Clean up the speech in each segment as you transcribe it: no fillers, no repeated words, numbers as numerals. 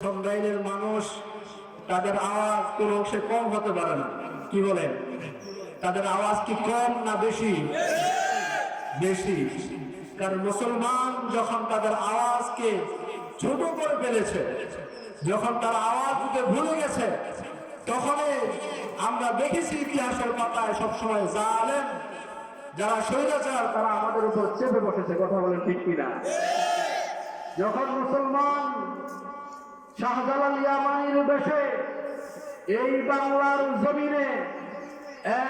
টাঙ্গাইলের মানুষ তাদের আওয়াজ কোনো অংশে কম হতে পারে না। কি বলেন, তাদের আওয়াজ কি কম না বেশি? বেশি। কারণ মুসলমান যখন তাদের আওয়াজকে ছোট করে ফেলেছে, যখন তার আওয়াজকে ভুলে গেছে, তখনই আমরা দেখেছি ইতিহাসের পাতায় সবসময় জালেম যারা স্বৈরাচার তারা আমাদের উপর চেপে বসেছে। কথা বলেন ঠিক কিনা? যখন মুসলমান শাহজালাল ইয়ামানির দেশে এই বাংলার জমিনে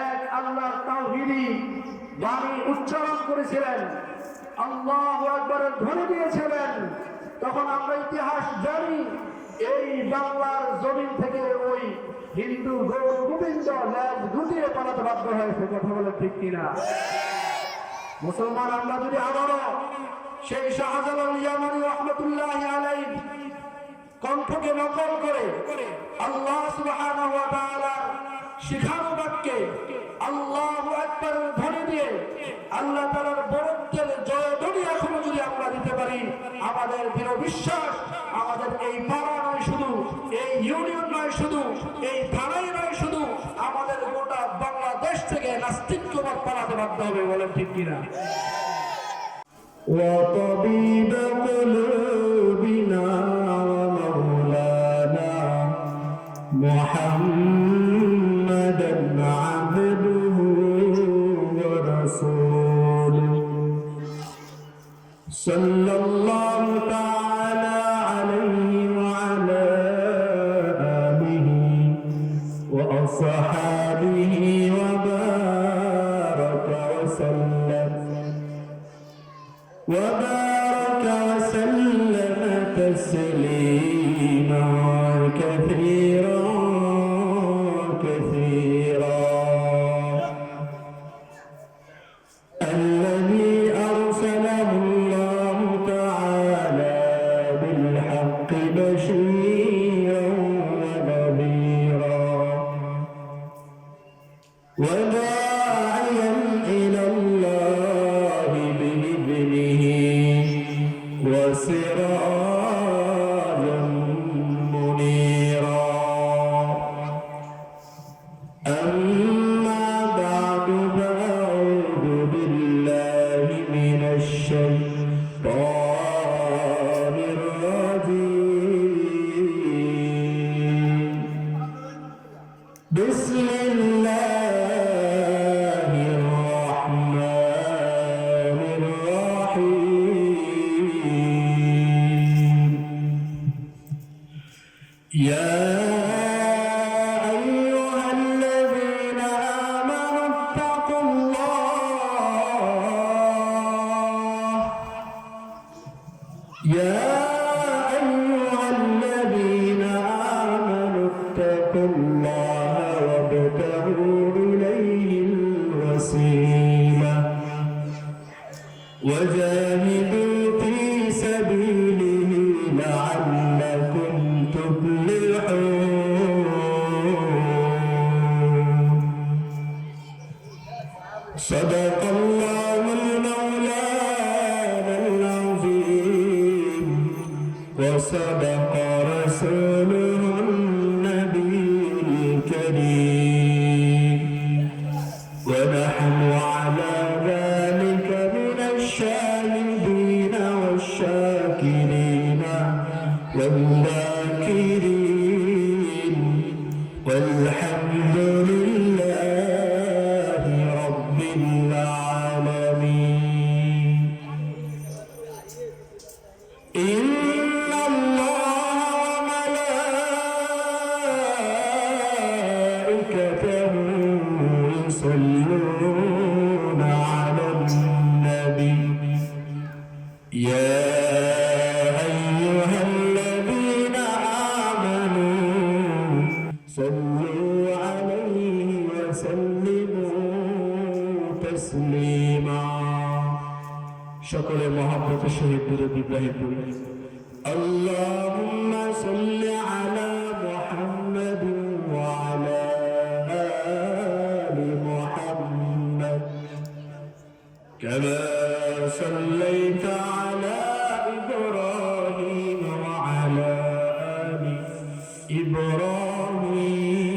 এক আল্লাহর তাওহীদি বাণী উচ্চারণ করেছিলেন, আল্লাহু আকবারের ধ্বনি দিয়েছিলেন, তখন আমরা ইতিহাস জানি এই বাংলার জমিন থেকে ওই হিন্দু গোবিন্দ ল্যাজ গুটিয়ে পালাতে বাধ্য হয়েছে। কথা বলে ঠিক কিনা? মুসলমান আমরা যদি আবারও সেই শাহজালাল ইয়ামানি রাহমাতুল্লাহি আলাইহি কণ্ঠকে নকল করে আল্লাহ সুবহানাহু ওয়া তাআলা শিখানো বাক্যে আল্লাহু আকবার ধ্বনি দিয়ে আল্লাহ তাআলার বরত্বের জয়ধ্বনি এখনো যদি আমরা দিতে পারি, আমাদের দৃঢ় বিশ্বাস আমাদের এই পাড়া নয় শুধু, এই ইউনিয়ন নয় শুধু, এই থানায় নয় শুধু, আমাদের গোটা বাংলাদেশ থেকে নাস্তিক্যবাদ পালাতে বাধ্য হবে। বলেন ঠিক কিনা? وطبيب قلوبنا ومولانا محمدا عبده ورسوله صلى الله تعالى عليه وعلى آله وأصحابه وبارك وسلم تسليما كثيرا كثيرا. الذي أرسله الله تعالى بالحق بشيرا ونذيرا وداعيا إلى الله بإذنه وسراجا منيرا. أما بعد فأعوذ بالله من الشيطان الرجيم. بسم الله الرحمن الرحيم. يا أيها الذين آمنوا اتقوا الله. يا أيها الذين آمنوا اتقوا الله وابتغوا إليه الوسيلة وجاهدوا في سبيله لعلكم تفلحون. صدق الله المولانا العظيم وصدق رسوله النبي الكريم ونحن على ذلك من الشاهدين والشاكرين والذاكرين والحمد لله رب العالمين. إن الله وملائكته يصلون على النبي. يا أيها الذين آمنوا صلوا عليه وسلموا تسليما. সকলে মহব্বতের সহিত দুরূদ ইব্রাহিম পড়ি। اللهم صل على محمد وعلى آل محمد كما صليت على إبراهيم وعلى آل إبراهيم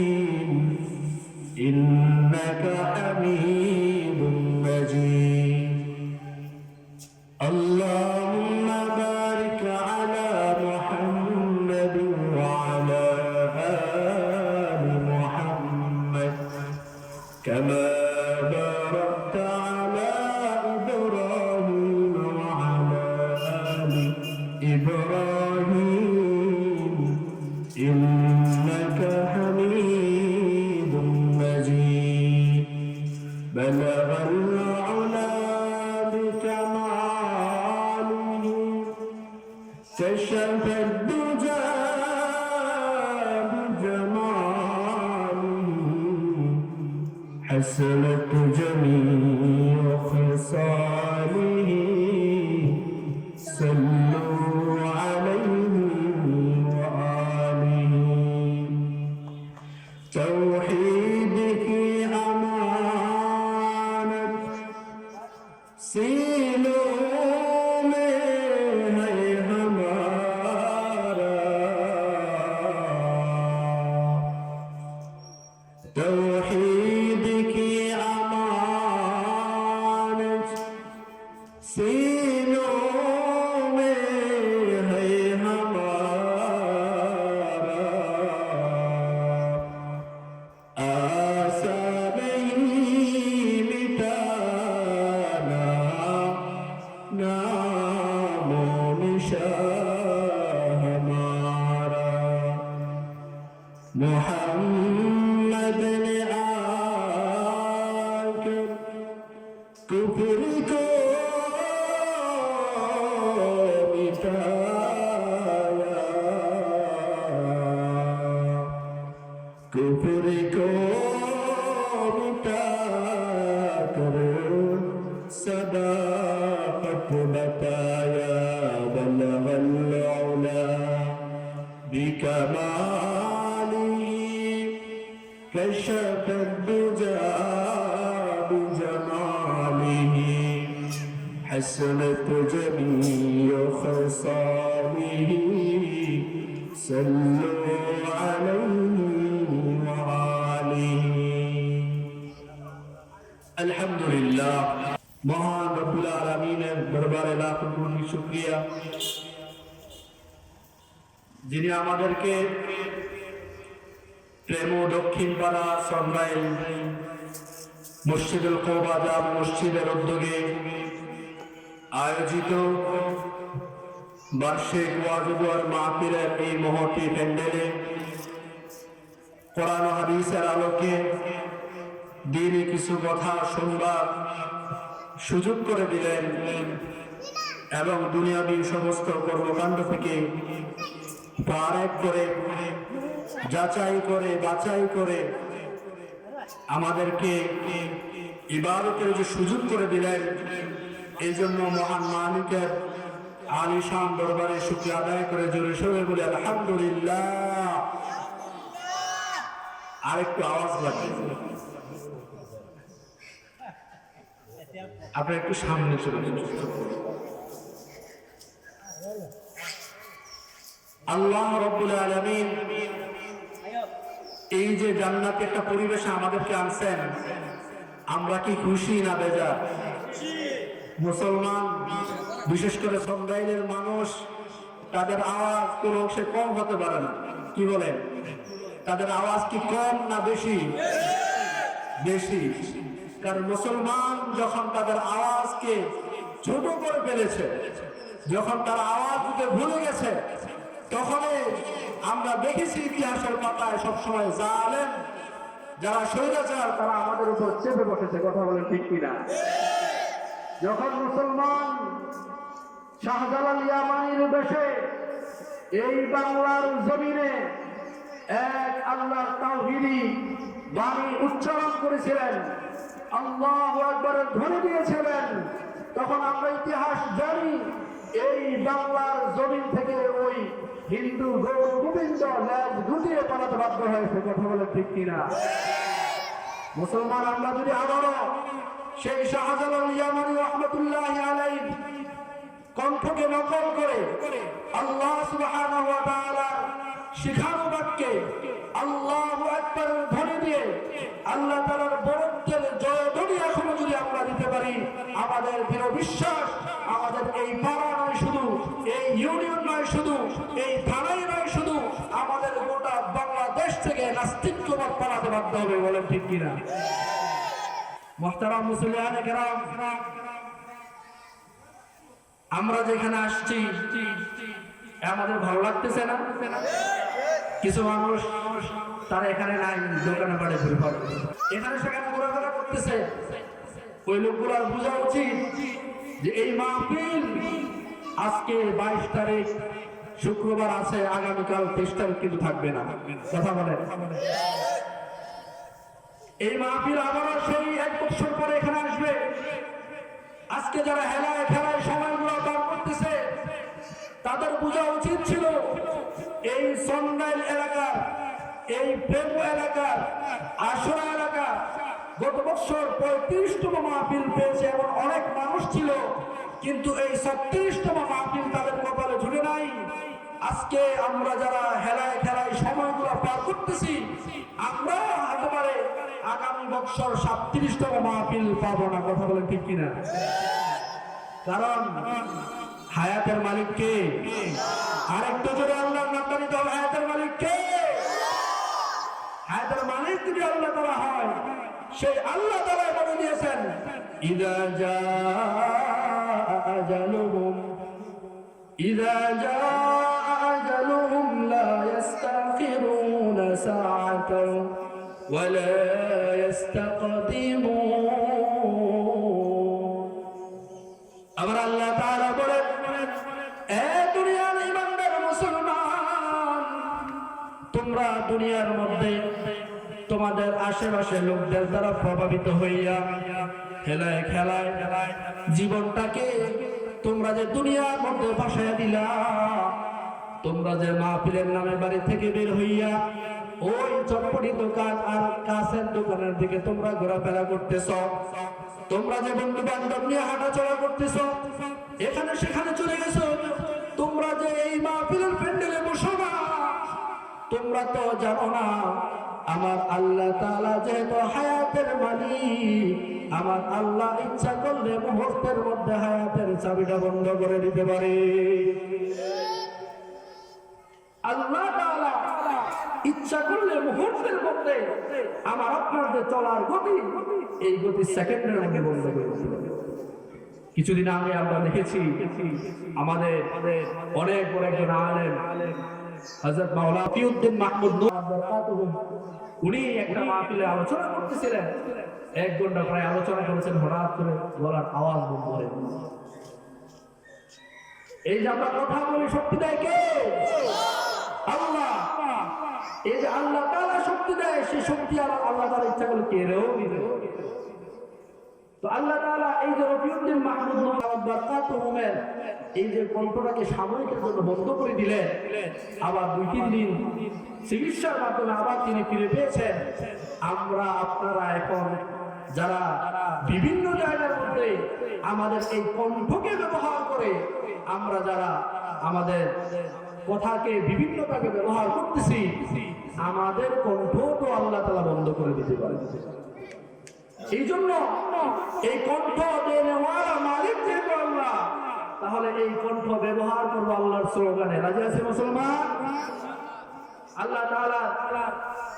إنك حميد مجيد اللهم بارك على محمد وعلى آل محمد كما باركت على إبراهيم وعلى آل إبراهيم إنك حميد مجيد بلغ العلا بكماله كشف الدجى بجماله حسنت جميع خصاله صلوا عليه وآله توحيدك أمانة सीलों में है हमारा तौहीद की अमानत सीलों में है हमारा आशा नहीं मिटाना नामो निशान हमारा मोहम्मद ने आकर कुफर को मिटाया कुफर को मिटाकर सदाकत बताया बलगल उला बिकमालिही कशफ الدجى بجماله حسنت جميع خصاله صلوا عليه وآله الحمد لله মহান রব্বুল আলামিনের দরবারে লাখ কোটি শুকরিয়া যিনি আমাদেরকে প্রেম দক্ষিণ পাড়া সন্ধ্যায় মসজিদুল কওবা জামে মসজিদের উদ্যোগে আয়োজিত বার্ষিক ওয়াজ মাহফিলের এই মহতী প্যান্ডেলে কোরআন ও হাদিসের আলোকে দ্বীনি কিছু কথা শুনবার সুযোগ করে দিলেন এবং দুনিয়াবী সমস্ত কর্মকাণ্ড থেকে পারেক করে যাচাই করে বাছাই করে আমাদেরকে ইবাদতের যে সুযোগ করে দিলেন এই জন্য মহান মালিকের আলিশান দরবারে শুকরিয়া আদায় করে জোরে সোরে বলে আলহামদুলিল্লাহ। আরেকটু আওয়াজ লাগে, আপনি একটু সামনে চলে যান। আল্লাহ রাব্বুল আলামিন এই যে জান্নাতে একটা পরিবেশে আমাদেরকে আনছেন, আমরা কি খুশি না বেজার? মুসলমান বিশেষ করে সন্ধ্যাইলের মানুষ, তাদের আওয়াজ কোনো অংশে কম হতে পারে না। কি বলেন, তাদের আওয়াজ কি কম না বেশি? বেশি। কারণ মুসলমান যখন তাদের আওয়াজকে ছোট করে ফেলেছে, যখন তার আওয়াজ দিতে ভুলে গেছে, তখনই আমরা দেখেছি ইতিহাসের পাতায় সবসময় জালেম যারা স্বৈরাচার তারা আমাদের উপর চেপে বসেছে। কথা বলেন ঠিক কিনা? যখন মুসলমান শাহজালাল ইয়ামানির দেশে এই বাংলার জমিনে এক আল্লাহর তাওহীদি বাণী উচ্চারণ করেছিলেন, আল্লাহু আকবারের ধ্বনি দিয়েছিলেন, তখন আমরা ইতিহাস জানি এই বাংলার জমিন থেকে ওই হিন্দু গোবিন্দ ল্যাজ গুটিয়ে পালাতে বাধ্য হয়েছে। কথা বলে ঠিক কিনা? মুসলমান আমরা যদি আবারও সেই শাহজালাল ইয়ামানি রাহমাতুল্লাহি আলাইহি কণ্ঠকে নকল করে আল্লাহ সুবহানাহু ওয়া তাআলা শিখানো বাক্যে আল্লাহু আকবার ধ্বনি দিয়ে আল্লাহ তাআলার বরত্বের জয়ধ্বনি এখনো যদি আমরা দিতে পারি, আমাদের দৃঢ় বিশ্বাস আমাদের এই পাড়া নয় শুধু, এই ইউনিয়ন নয় শুধু, এই থানায় নয় শুধু, আমাদের গোটা বাংলাদেশ থেকে নাস্তিক্যবাদ পালাতে বাধ্য হবে। বলেন ঠিক কিনা? মুহতারাম মুসলিয়ানে কেরাম, আমরা যেখানে আসছি আমাদের ভালো লাগতেছে না? কিছু মানুষ তারা এখানে নাই, দোকানে বাড়ি ঘুরে পড়ে, এখানে সেখানে ঘোরাফেরা করতেছে। ওই লোকগুলোর বোঝা উচিত যে এই মাহফিল আজকে 22 তারিখ শুক্রবার আছে, আগামীকাল 23 তারিখ কিন্তু থাকবে না। কথা বলে এই মাহফিল আবারও সেই 1 বছর পরে এখানে আসবে। আজকে যারা হেলায় খেলায় সময়গুলো পার করতেছে তাদের বোঝা উচিত ছিল এই সন্ডাইল এলাকার, এই প্রেম এলাকার, আশরা এলাকা গত বছর 35তম মাহফিল পেয়েছে এমন অনেক মানুষ ছিল, কিন্তু এই 36তম মাহফিল তাদের কপালে ঝুলে নাই। আজকে আমরা যারা হেলায় খেলায় সময়গুলো পার করতেছি, আমরা হতে পারে আগামী বছর 37তম মাহফিল পাবো না। কথা বলেন ঠিক কিনা? কারণ হায়াতের মালিক কে? আরেকটু জোরে আল্লাহর নামটা নিতে হবে। হায়াতের মালিক কে? হায়াতের মালিক যদি আল্লাহ তাআলা হয়, সেই আল্লাহ তাআলা বলে দিয়েছেন ইযা জাআ আজালুহুম লা ইস্তাখিরুনা সাআতান ওয়া লা ইস্তাকদিমুন। আবার আল্লাহ তাআলা বলেন, এ দুনিয়ার ঈমানদার মুসলমান, তোমরা দুনিয়ার মধ্যে তোমাদের আশেপাশে লোকদের দ্বারা প্রভাবিত হইয়া হেলায় খেলায় জীবনটাকে তোমরা যে দুনিয়ার মধ্যে ভাসাইয়া দিলা, তোমরা যে মাহফিলের নামে বাড়ি থেকে বের হইয়া ওই চটপটি দোকান আর কাছের দোকানের দিকে তোমরা ঘোরাফেরা করতেছ, তোমরা যে বন্ধু বান্ধব নিয়ে হাঁটাচলা করতেছ, এখানে সেখানে চলে গেছো, তোমরা যে এই মাহফিলের প্যান্ডেলে বসো না, তোমরা তো জানো না আমার আল্লাহ তাআলা যেহেতু হায়াতের মালিক, আমার আল্লাহ ইচ্ছা করলে মুহূর্তের মধ্যে হায়াতের চাবিটা বন্ধ করে দিতে পারে। আল্লাহ তাআলা ইচ্ছা করলে মুহূর্তের মধ্যে আমার আপনার যে চলার গতি, এই গতি সেকেন্ডের মধ্যে বন্ধ করে দিতে পারে। কিছুদিন আগে আমরা দেখেছি আমাদের অনেক বড় একজন আলেম হযরত মাওলানা ফিউদ্দিন মাহমুদ নূর বরকাতুহুম, উনি একটা মাহফিলে আলোচনা করতেছিলেন। 1 ঘন্টা প্রায় আলোচনা করেছেন, হঠাৎ করে গলার আওয়াজ বন্ধ হয়ে গেল। এই যে আমরা কথা বলি, শক্তি দেয় কে? আল্লাহ। এই যে আল্লাহ তাআলা শক্তি দেয়, সেই শক্তি আল্লাহ তাআলা ইচ্ছা করলে কেড়েও দিতে পারে। তো আল্লাহ তাআলা এই যে রফিউদ্দিন মাহমুদ নূর বরকাতুহুমের এই যে কণ্ঠটাকে সাময়িকের জন্য বন্ধ করে দিলেন, আবার 2-3 দিন চিকিৎসার মাধ্যমে আবার তিনি ফিরে পেয়েছেন। আমরা আপনারা এখন যারা বিভিন্ন জায়গার মধ্যে আমাদের এই কণ্ঠকে ব্যবহার করে আমরা যারা আমাদের কথাকে বিভিন্ন ভাবে ব্যবহার করতেছি, আমাদের কণ্ঠ তো আল্লাহ তাআলা বন্ধ করে দিতে পারে। এই জন্য এই কণ্ঠ দেওয়ার মালিক যেহেতু আল্লাহ, তাহলে এই কণ্ঠ ব্যবহার করবো আল্লাহর স্লোগানে। রাজি আছে মুসলমান? আল্লাহ তাআলা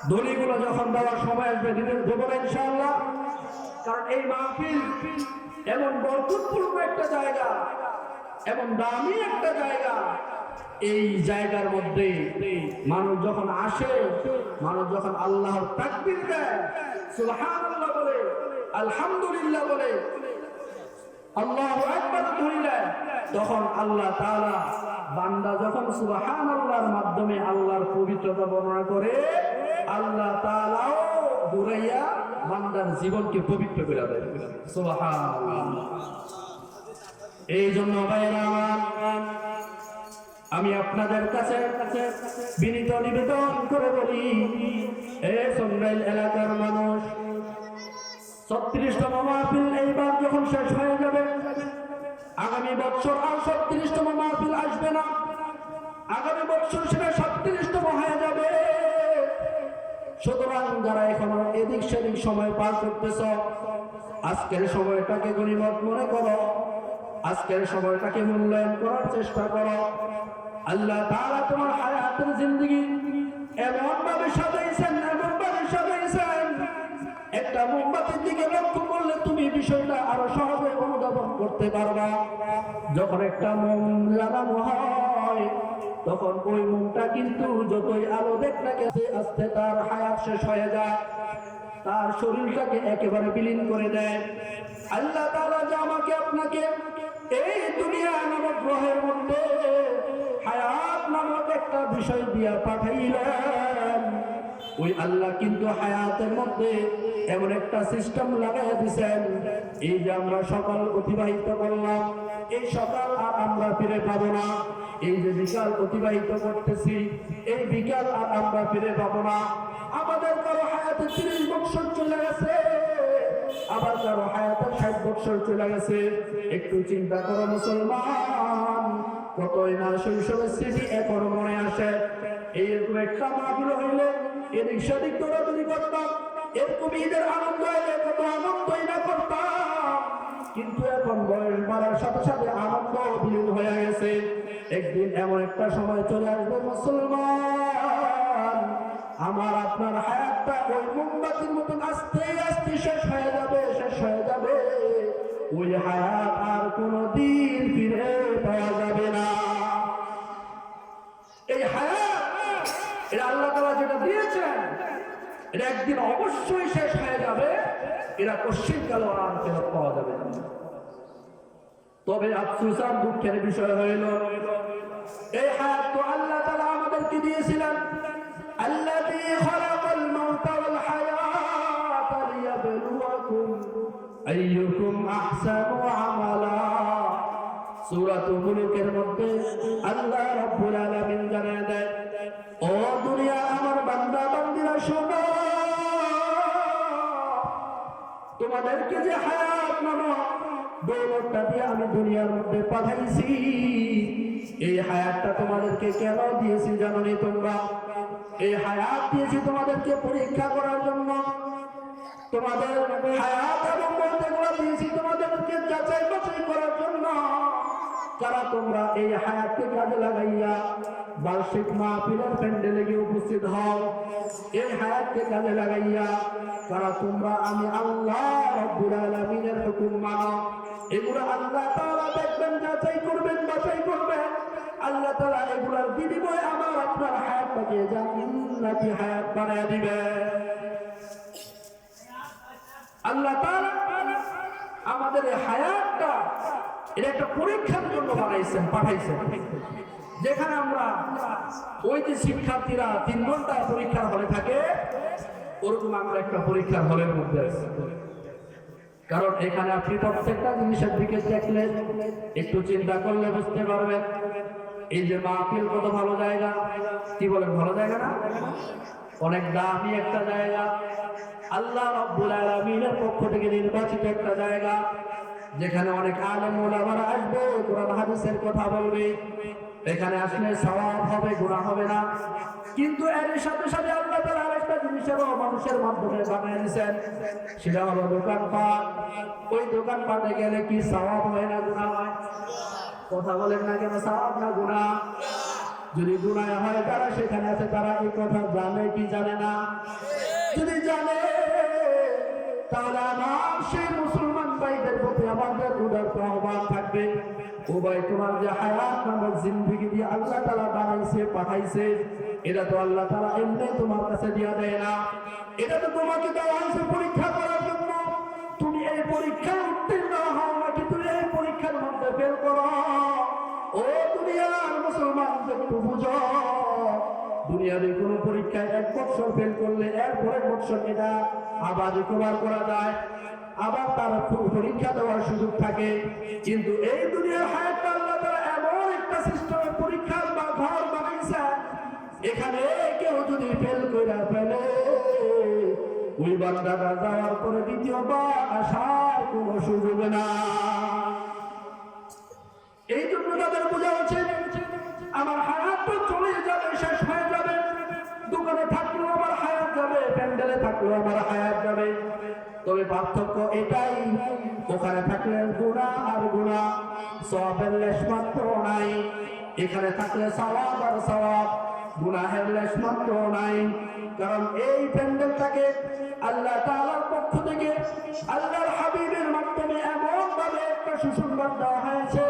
ধ্বনিগুলো যখন দেওয়ার সময় আসবে দিতে দেবো না ইনশাআল্লাহ। কারণ এই মাহফিল এমন বরকতপূর্ণ একটা জায়গা, এমন দামি একটা জায়গা, এই জায়গার মধ্যে মানুষ যখন আসে, মানুষ যখন আল্লাহর তাকবীর দেয়, সুবহানাল্লাহ বলে, আলহামদুলিল্লাহ বলে, আল্লাহু আকবার বলে, তখন আল্লাহ তাআলা বান্দা যখন সুবহানাল্লাহর মাধ্যমে আল্লাহর পবিত্রতা বর্ণনা করে, আল্লাহ তাআলাও ঘুরাইয়া বান্দার জীবনকে পবিত্র করে দেয়। সুবহানাল্লাহ। এই জন্য ভাইরা আমার, আমি আপনাদের কাছে বিনীত নিবেদন করে বলি, এ সন্ডাইল এলাকার মানুষ, 36তম মাহফিল এইবার যখন শেষ হয়ে যাবে, আগামী বছর আর 36তম মাহফিল আসবে না, আগামী বছর সেটা 37তম হয়ে যাবে। সুতরাং যারা এখনো এদিক সেদিক সময় পার করতেছ, আজকের সময়টাকে গনিমত মনে করো, আজকের সময়টাকে মূল্যায়ন করার চেষ্টা করো। আল্লাহ তাআলা তোমার হায়াতের জিন্দেগি এমন ভাবে সাজাইছেন, একটা মোমবাতির দিকে লক্ষ্য করলে তুমি বিষয়টা আরো সহজে অনুধাবন করতে পারবা। যখন একটা মোম লাগানো হয় তখন ওই মোমটা কিন্তু যতই আলো দেখতে গেছে আস্তে তার হায়াত শেষ হয়ে যায়, তার শরীরটাকে একেবারে বিলীন করে দেয়। আল্লাহ তাআলা যে আমাকে আপনাকে এই দুনিয়া নামক গ্রহের মধ্যে হায়াত নামক একটা বিষয় দিয়া পাঠাইলেন, ওই আল্লাহ কিন্তু হায়াতের মধ্যে এমন একটা সিস্টেম লাগাইয়া দিয়েছেন, এই যে আমরা সকাল অতিবাহিত করলাম, এই সকাল আর আমরা ফিরে পাবো না। এই যে বিকাল অতিবাহিত করতেছি, এই বিকাল আর আমরা ফিরে পাবো না। আমাদের কারো হায়াতে 30 বছর চলে গেছে, আবার কারো হায়াতে 60 বছর চলে গেছে। একটু চিন্তা করো মুসলমান, কতই না শৈশবের স্মৃতি এখনো মনে আসে। এইরকম একটা মাহফিল হইলে এদিক সেদিক দৌড়াদৌড়ি করতাম, এরকম ঈদের আনন্দ হইলে কত আনন্দই না করতাম, কিন্তু এখন বয়স বাড়ার সাথে সাথে আনন্দ বিলীন হয়ে গেছে। একদিন এমন একটা সময় চলে আসবে মুসলমান, আমার আপনার হায়াতটা ওই মোমবাতির মতন আস্তে আস্তে শেষ হয়ে যাবে, শেষ হয়ে যাবে। ওই হায়াত আর কোনদিন ফিরে পাওয়া যাবে না। এই হায়াত এটা আল্লাহ তাআলা যেটা দিয়েছেন, এটা একদিন অবশ্যই শেষ হয়ে যাবে, এটা কশিনকাল আর ফেরত পাওয়া যাবে না। তবে আফসোস আর দুঃখের বিষয় হইল, এই হায়াত তো আল্লাহ তাআলা আমাদেরকে দিয়েছিলেন। আল্লাযী খালাকাল মাউতা ওয়াল হায়াতা লিয়াবলুয়াকুম আইয়ুকুম আহসানু আমালা। সূরাতুল মুলুকের মধ্যে আল্লাহ রাব্বুল আলামিন জানায় দেয়, ও দুনিয়া আমার বান্দা বান্দীরা শোনো, তোমাদেরকে যে হায়াত নামক দৌলতটা দিয়ে আমি দুনিয়ার মধ্যে পাঠাইছি, এই হায়াতটা তোমাদেরকে কেন দিয়েছি জানোনি তোমরা? এই হায়াত দিয়েছি তোমাদেরকে পরীক্ষা করার জন্য। তোমাদের হায়াত এবং মৌতগুলো দিয়েছি তোমাদেরকে যাচাই বাছাই করার জন্য। যারা তোমরা এই হায়াতকে কাজে লাগাইয়া বার্ষিক মাহফিলের প্যান্ডেলে গিয়ে উপস্থিত হও, এই হায়াতকে কাজে লাগাইয়া যারা তোমরা আমি আল্লাহ রাব্বুল আলামিনের হুকুম মানো, এগুলো আল্লাহ তাআলা দেখবেন, যাচাই করবেন, বাছাই করবেন। আল্লাহ তাআলা এগুলোর বিনিময়ে আমার আপনার হায়াতটাকে জান্নাতি হায়াত বানায় দিবেন। আল্লাহ তাআলা আমাদের এই হায়াতটা এটা একটা পরীক্ষার জন্য বানাইছেন, পাঠাইছেন, যেখানে আমরা ওই যে শিক্ষার্থীরা 3 ঘন্টা পরীক্ষার হলে থাকে, ওরকম আমরা একটা পরীক্ষার হলের মধ্যে আছি। কারণ এখানে আপনি প্রত্যেকটা জিনিসের দিকে দেখলে, একটু চিন্তা করলে বুঝতে পারবেন, এই যে মাহফিল কত ভালো জায়গা, কি বলেন ভালো জায়গা না? অনেক দামি একটা জায়গা, আল্লাহ রাব্বুল আলামিনের পক্ষ থেকে নির্বাচিত একটা জায়গা, যেখানে অনেক আলেম ওলামারা আসবে, কোরআন হাদিসের কথা বলবে। এখানে আসলে সওয়াব হবে, গুনাহ হবে না। কিন্তু এর সাথে সাথে আল্লাহ তাআলা আরেকটা জিনিসেরও মানুষের মাধ্যমে বানিয়ে দিয়েছেন, সেটা হলো দোকানপাট। ওই দোকানপাটে গেলে কি সওয়াব হয় না গুনাহ হয়? কথা বলেন না কেন, সওয়াব না গুনাহ? যদি গুনাহ হয়, তারা সেখানে আছে, তারা এই কথা জানে কি জানে না? যদি জানে, তাহলে আমার সেই মুসলমান ভাইদের প্রতি আমাদের উদারতা আহ্বান থাকবে, ও ভাই তোমার যে হায়াত নামক জিন্দেগি দিয়ে আল্লাহ তাআলা বানাইছে, পাঠাইছে, এটা তো আল্লাহ তাআলা এমনি তোমার কাছে দিয়া দেয় না, এটা তো তোমাকে দেওয়া হয়েছে পরীক্ষা করার জন্য। তুমি এই পরীক্ষায় উত্তীর্ণ হও নাকি তুমি এই পরীক্ষার মধ্যে ফেল করো? ও দুনিয়ার মুসলমান, একটু বুঝো, দুনিয়ার কোনো পরীক্ষায় 1 বছর ফেল করলে এরপরের বছর এটা আবার রিকভার করা যায়, আবার তার পরীক্ষা দেওয়ার সুযোগ থাকে। কিন্তু এই দুনিয়ার হায়াতটা আল্লাহ তাআলা এমন একটা সিস্টেমের পরীক্ষার বা ঘর বানাইছে, এখানে কেউ যদি ফেল করে ফেলে, ওই বান্দাটা যাওয়ার পরে দ্বিতীয়বার আসার কোনো সুযোগ না। এই জন্য তাদের বোঝা উচিত, আমার হায়াত তো চলে যাবে, শেষ হয়ে যাবে, দোকানে থাকলেও আমার হায়াত যাবে, থাকলেও আমার হায়াত যাবে। তবে পার্থক্য এটাই, ওখানে থাকলে গুনাহ আর গুনাহ, সওয়াবের লেশমাত্র নাই। এখানে থাকলে সওয়াব আর সওয়াব, গুনাহের লেশমাত্র নাই। কারণ এই প্যান্ডেলটাকে আল্লাহ তাআলার পক্ষ থেকে আল্লাহর হাবিবের মাধ্যমে এমন ভাবে একটা সুসংবাদ দেওয়া হয়েছে,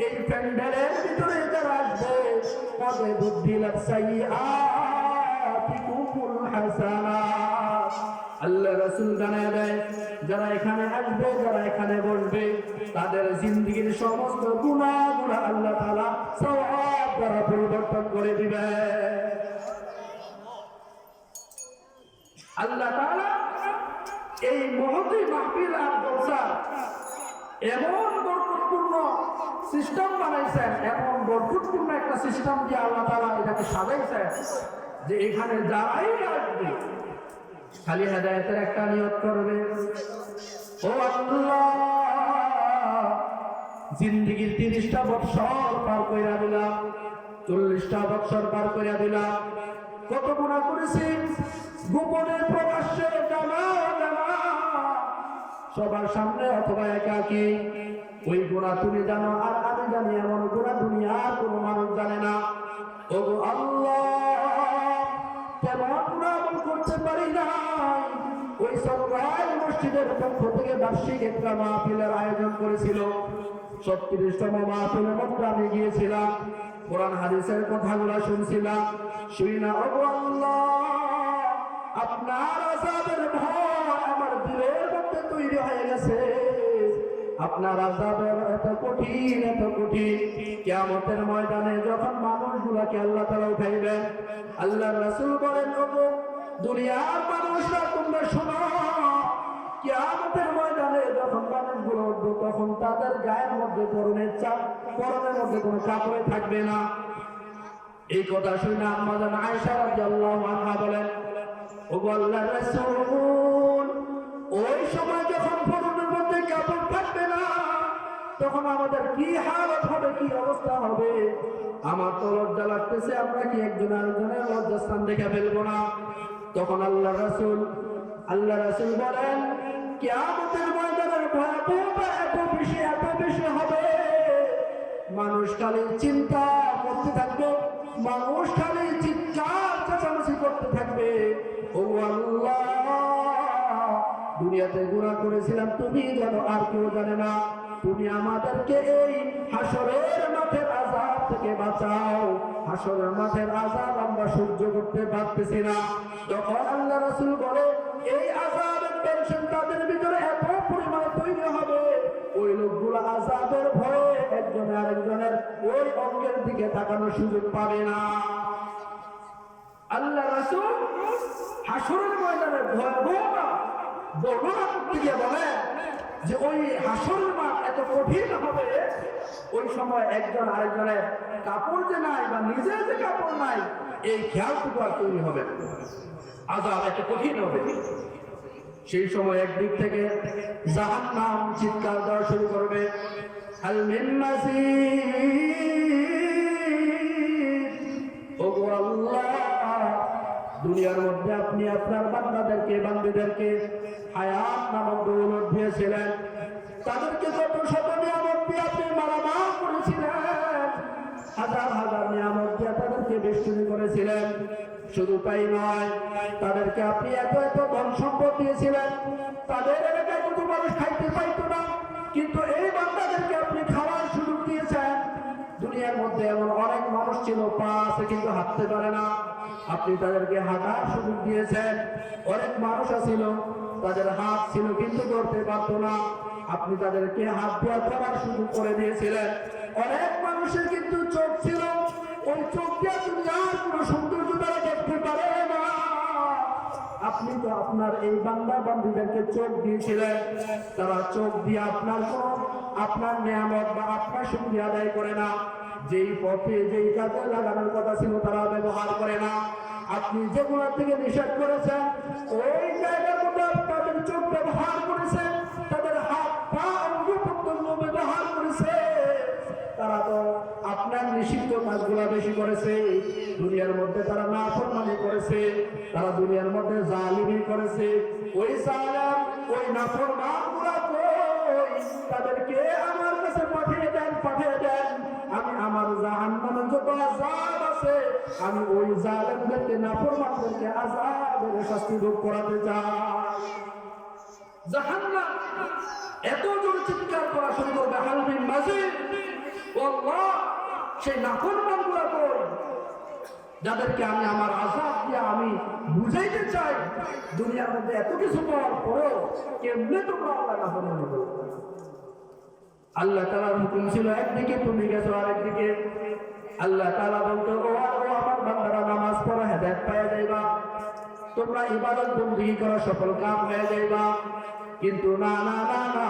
এই প্যান্ডেলের ভিতরে যারা আসবে পদে বুদ্ধিলাত সাইয়্যাতিকুমুল হাসানাত, আল্লাহ রাসূল জানায় দেয় যারা এখানে আসবে, যারা এখানে বসবে, তাদের জিন্দেগীর সমস্ত গুনাহগুলো আল্লাহ তাআলা সওয়াব দ্বারা পরিবর্তন করে দিবে। আল্লাহ তাআলা এই মহতী মাহফিল আর জলসা এমন বরকতপূর্ণ সিস্টেম বানাইছেন, এমন বরকতপূর্ণ একটা সিস্টেম দিয়ে আল্লাহ তাআলা এটাকে সাজাইছেন যে এখানে যারাই আসবে খালি হেদায়েতের একটা নিয়ত করবে, ও আল্লাহ জিন্দেগীর 30টা বছর পার কইরা দিলাম, 40টা বছর পার কইরা দিলাম, কত গুনাহ করেছি, গোপনে প্রকাশ্যে জানা জানা, সবার সামনে অথবা একাকী, ওই গুনাহ তুমি জানো আর আমি জানি, এমন গুনাহ দুনিয়ার কোনো মানুষ জানে না। ওগো আল্লাহ কেমন গুনাহ করতে পারি না। ওই সরকার মসজিদের পক্ষ থেকে বার্ষিক একটা মাহফিলের আয়োজন করেছিল, 36তম মাহফিলের মধ্যে আমি গিয়েছিলাম, কোরআন হাদিসের কথাগুলো শুনছিলাম, শুই না ওগো আল্লাহ আপনার আযাবের ভয় আমার দিলের মধ্যে তৈরি হয়ে গেছে। আপনার আযাবের এত কঠিন, এত কঠিন, কিয়ামতের ময়দানে যখন মানুষগুলোকে আল্লাহ তাআলা উঠাইবেন, আল্লাহর রাসূল বলেন ওগো দুনিয়ার মানুষরা তোমরা শোনো, কিয়ামতের ময়দানে যখন মানুষগুলো উঠবে তখন তাদের গায়ের মধ্যে পরনের মধ্যে কোনো কাপড় থাকবে না। এই কথা শুনে আম্মা জান আয়েশা রাদিয়াল্লাহু আনহা বলেন ওগো আল্লাহর রাসূল ওই সময় যখন পরনের মধ্যে কাপড় থাকবে না তখন আমাদের কি হালত হবে, কি অবস্থা হবে। আমার তো লজ্জা লাগতেছে, আমরা কি একজন আরেকজনের লজ্জাস্থান দেখে ফেলবো না। তখন আল্লাহ রাসূল বলেন কিয়ামতের ময়দানের ভয়াবহতা এত বেশি হবে, মানুষ খালি চিন্তা করতে থাকবে, মানুষ খালি চিৎকার চেঁচামেচি করতে থাকবে, ও আল্লাহ দুনিয়াতে গুনাহ করেছিলাম তুমি জানো, আর কেউ জানে না, তুমি আমাদেরকে এই হাসরের মাঠের আযাব থেকে বাঁচাও, হাসরের মাঠের আযাব আমরা সহ্য করতে পারতেছি না। তখন আল্লাহ রাসূল বলে এই আযাবের টেনশন তাদের ভিতরে এত পরিমাণে তৈরি হবে, ওই লোকগুলো আযাবের ভয়ে একজন আরেকজনের ওই অঙ্গের দিকে তাকানোর সুযোগ পাবে না। আল্লাহ রাসূল হাসরের ময়দানের ভয়াবহতা বর্ণনা করতে গিয়ে বলেন যে ওই হাসরের মাঠ এত কঠিন হবে, ওই সময় একজন আরেকজনের কাপড় যে নাই বা নিজের যে কাপড় নাই এই খেয়ালটুকু আর তৈরি হবে, আযাব এত কঠিন হবে। সেই সময় একদিক থেকে জাহান্নাম চিৎকার দেওয়া শুরু করবে, হাল মিন মাজিদ, ওগো আল্লাহ দুনিয়ার মধ্যে আপনি আপনার বান্দাদেরকে হায়াত নামক দৌলত দিয়েছিলেন, তাদেরকে কত শত নিয়ামত দিয়ে আপনি মালামাল করেছিলেন, হাজার হাজার নিয়ামত দিয়ে তাদেরকে বেষ্টনী করেছিলেন। শুধু তাই নয়, তাদেরকে আপনি এত ধন সম্পদ দিয়েছিলেন, তাদের এলাকায় কোনো মানুষ খাইতে পাইতো না, কিন্তু এই বান্দাদেরকে আপনি খাওয়ার সুযোগ দিয়েছেন। দুনিয়ার মধ্যে এমন অনেক মানুষ ছিল পা আছে কিন্তু হাঁটতে পারে না, আপনি তাদেরকে হাঁটার সুযোগ দিয়েছেন। অনেক মানুষ ছিল তাদের হাত ছিল কিন্তু করতে পারতো না, আপনি তাদেরকে হাত দিয়ে করার সুযোগ করে দিয়েছিলেন। অনেক মানুষের কিন্তু চোখ ছিল, ওই চোখ দিয়ে দুনিয়ার কোনো সৌন্দর্য তারা দেখতে পারে না, আপনি তো আপনার এই বান্দা বান্দীদেরকে চোখ দিয়েছিলেন, তারা চোখ দিয়ে আপনার নিয়ামত বা আপনার শুকরিয়া আদায় করে না, যেই পথে যেই কাজে লাগানোর কথা ছিল তারা ব্যবহার করে না। আপনি যেগুলো থেকে নিষেধ করেছেন ওই জায়গার মধ্যে তাদের চোখ ব্যবহার করেছে, তাদের হাত পা অঙ্গ প্রত্যঙ্গ ব্যবহার করেছে, তারা তো আপনার নিষিদ্ধ কাজগুলো বেশি করেছে, দুনিয়ার মধ্যে তারা নাফরমানি করেছে। তারা দুনিয়ার মধ্যে জালিমি করেছে। ওই জালেম, ওই নাফরমানগুলো কই, তাদেরকে আমার কাছে পাঠিয়ে দেন, পাঠিয়ে দেন। আমি আমার জাহান্নামে যত আযাব আছে, আমি ওই জালেমদেরকে, নাফরমানদেরকে আযাবের শাস্তি ভোগ করাতে চাই। জাহান্নাম এত জোরে চিৎকার করা শুরু করবে, হালবিন মাজিদ, আল্লাহ সেই নাফরমানগুলো কই, যাদেরকে আমি আমার আযাব দিয়ে আমি বুঝাইতে চাই। দুনিয়ার মধ্যে এত কিছু পাওয়ার পরেও কেমনে তোমরা আল্লাহ নাফরমানি করো? আল্লাহ তাআলার হুকুম ছিল একদিকে, তুমি গেছো আরেকদিকে। আল্লাহ তাআলা বলতো, ও আমার বান্দারা, নামাজ পড়ো, হেদায়েত পেয়ে যাইবা, তোমরা ইবাদত বندگی করো, সফল কাম হয়ে যাইবা। কিন্তু না না না না,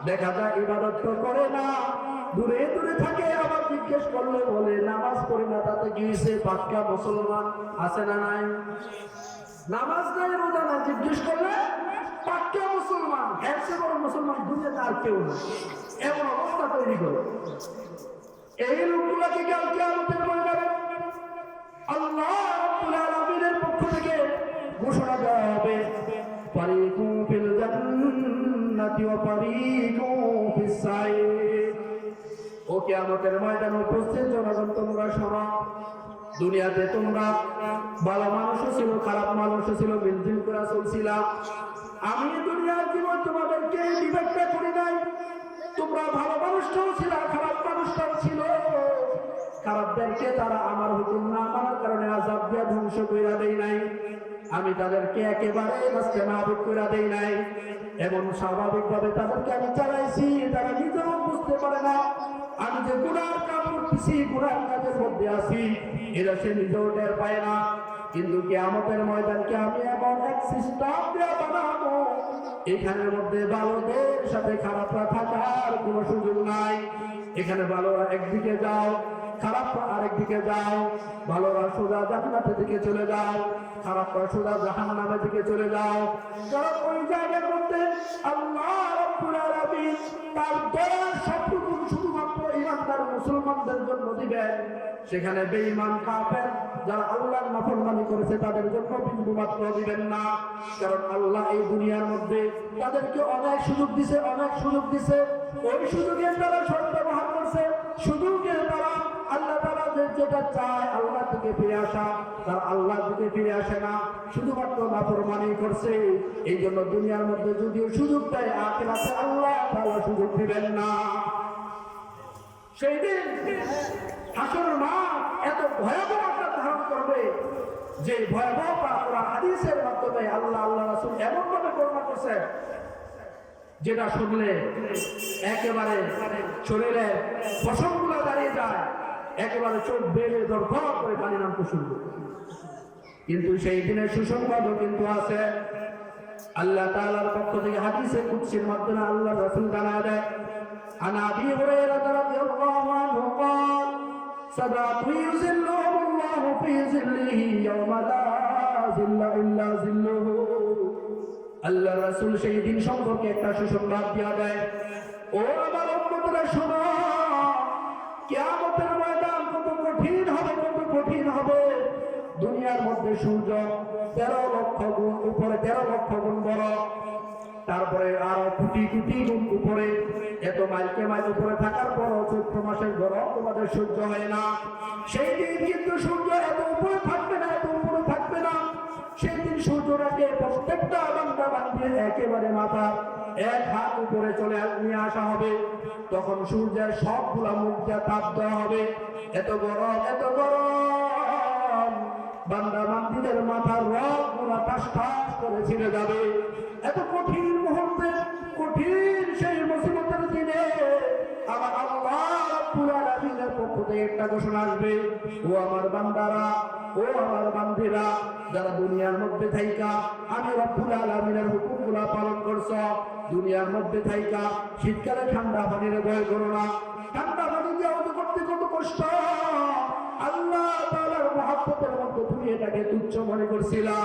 দেখা যায় ইবাদত তো করে না, দূরে দূরে থাকে। আবার জিজ্ঞেস করলে বলে নামাজ পড়ি না, তাতে কি হয়েছে? পাক্কা মুসলমান আছে না নাই? নামাজ নাই, রোজা নাই, জিজ্ঞেস করলে পাক্কা মুসলমান। এর চেয়ে বড় মুসলমান দুনিয়াতে আর কেউ না। এমন অবস্থা তৈরি করে এই লোকগুলাকে কাল কিয়ামতের ময়দানে আল্লাহ রাব্বুল আলামিনের পক্ষ থেকে ঘোষণা দেওয়া হবে, ফারিকুম ফিল জান্নাতি ওয়া ফারিকুম ফিস সাইর। ও কিয়ামতের ময়দানে উপস্থিত জনগণ, তোমরা শোনো, দুনিয়াতে তোমরা ভালো মানুষও ছিল, খারাপ মানুষও ছিল, মিলজিল করে চলছিলা। আমি দুনিয়ার জীবন তোমাদেরকে বিবেকটা করি নাই। তোমরা ভালো মানুষটাও ছিল, খারাপ মানুষটাও ছিল। খারাপদেরকে তারা আমার হুকুম না মানার কারণে আযাব দিয়ে ধ্বংস কইরা দেই নাই। আমি তাদেরকে একেবারে নাস্তে নাবুদ কইরা দেই নাই। এবং স্বাভাবিকভাবে তাদেরকে আমি চালাইছি, তারা নিজেও বুঝতে পারে না আমি যে গুনার কাজ করতেছি, গুনার কাজের মধ্যে আছি, এরা সে নিজেও টের পায় না। কিন্তু কিয়ামতের ময়দানকে আমি এমন এক সিস্টেম দিয়ে বানাবো, এখানের মধ্যে ভালোদের সাথে খারাপরা থাকার কোনো সুযোগ নাই। এখানে ভালোরা একদিকে যাও, খারাপরা আরেকদিকে যাও। ভালোরা সোজা জান্নাতের দিকে চলে যাও, খারাপরা সোজা জাহান্নামের দিকে চলে যাও। কারণ ওই জায়গার মধ্যে আল্লাহ রাব্বুল আলামিন তার দয়ার সবটুকু শুধুমাত্র ইমানদার মুসলমানদের জন্য দিবেন। সেখানে বেঈমান কাফের যারা আল্লাহর নাফরমানি করেছে তাদের জন্য বিন্দু মাত্র দিবেন না। কারণ আল্লাহ এই দুনিয়ার মধ্যে তাদেরকে অনেক সুযোগ দিছে, অনেক সুযোগ দিছে। ওই সুযোগের তারা সদ্ব্যবহার করছে। সুযোগের তারা আল্লাহ তাআলা যেটা চায় আল্লাহ থেকে ফিরে আসা, তারা আল্লাহ থেকে ফিরে আসে না, শুধুমাত্র নাফরমানি করছে। এই জন্য দুনিয়ার মধ্যে যদিও সুযোগ দেয়, আখিরাতে আল্লাহ তাআলা সুযোগ দিবেন না। সেই দিন হাসরের মাঠ এত ভয়াবহ আকার ধারণ করবে যে ভয়াবহতা কোরআন হাদিসের মাধ্যমে আল্লাহ রাসূল এমন ভাবে বর্ণনা করছে, যেটা শুনলে একেবারে শরীরে পশমগুলো দাঁড়িয়ে যায়, একেবারে চোখ বেয়ে দরকার করে পানি নামতে শুরু করে। কিন্তু সেই দিনের সুসংবাদও কিন্তু আছে। আল্লাহ তাআলার পক্ষ থেকে হাদিসে কুদসির মাধ্যমে আল্লাহ রাসূল জানায় দেয়, عن أبي هريرة رضي الله عنه قال سبعة يظلهم الله في ظله يوم لا ظل إلا ظله। আল্লাহ রাসূল সেই দিন সম্পর্কে একটা সুসংবাদ দিয়া দেয়, ও আমার উম্মতরা শোনো, কিয়ামতের ময়দান কত কঠিন হবে, কত কঠিন হবে। দুনিয়ার মধ্যে সূর্য 13 লক্ষ গুণ উপরে, 13 লক্ষ গুণ বড়, তারপরে আরো কোটি কোটি গুণ উপরে। এত মাইলকে মাইল উপরে থাকার পরও 14 মাসের গরম তোমাদের সহ্য হয় না। সেই দিন কিন্তু সূর্য এত উপরে থাকবে না, এত উপরে থাকবে না। সেই দিন সূর্যটাকে প্রত্যেকটা বান্দা বান্দির একেবারে মাথা 1 হাত উপরে চলে নিয়ে আসা হবে। তখন সূর্যের সবগুলা মুখ দিয়ে তাপ দেওয়া হবে। এত গরম, এত গরম, বান্দা বান্দিদের মাথার রগগুলা টাস টাস করে ছিঁড়ে যাবে। এত কঠিন মুহূর্তে, কঠিন সেই মুসিবতের দিনে আমার আল্লাহ রাব্বুল আলামিনের পক্ষ থেকে একটা ঘোষণা আসবে, ও আমার বান্দারা, ও আমার বান্দিরা, যারা দুনিয়ার মধ্যে থাইকা আমি রাব্বুল আলামিনের হুকুমগুলা পালন করছো, দুনিয়ার মধ্যে থাইকা শীতকালে ঠান্ডা পানির ভয় করো না। ঠান্ডা পানি দিয়ে অজু করতে কত কষ্ট, আল্লাহ তাআলার মহব্বতের মধ্যে তুমি এটাকে তুচ্ছ মনে করছিলা।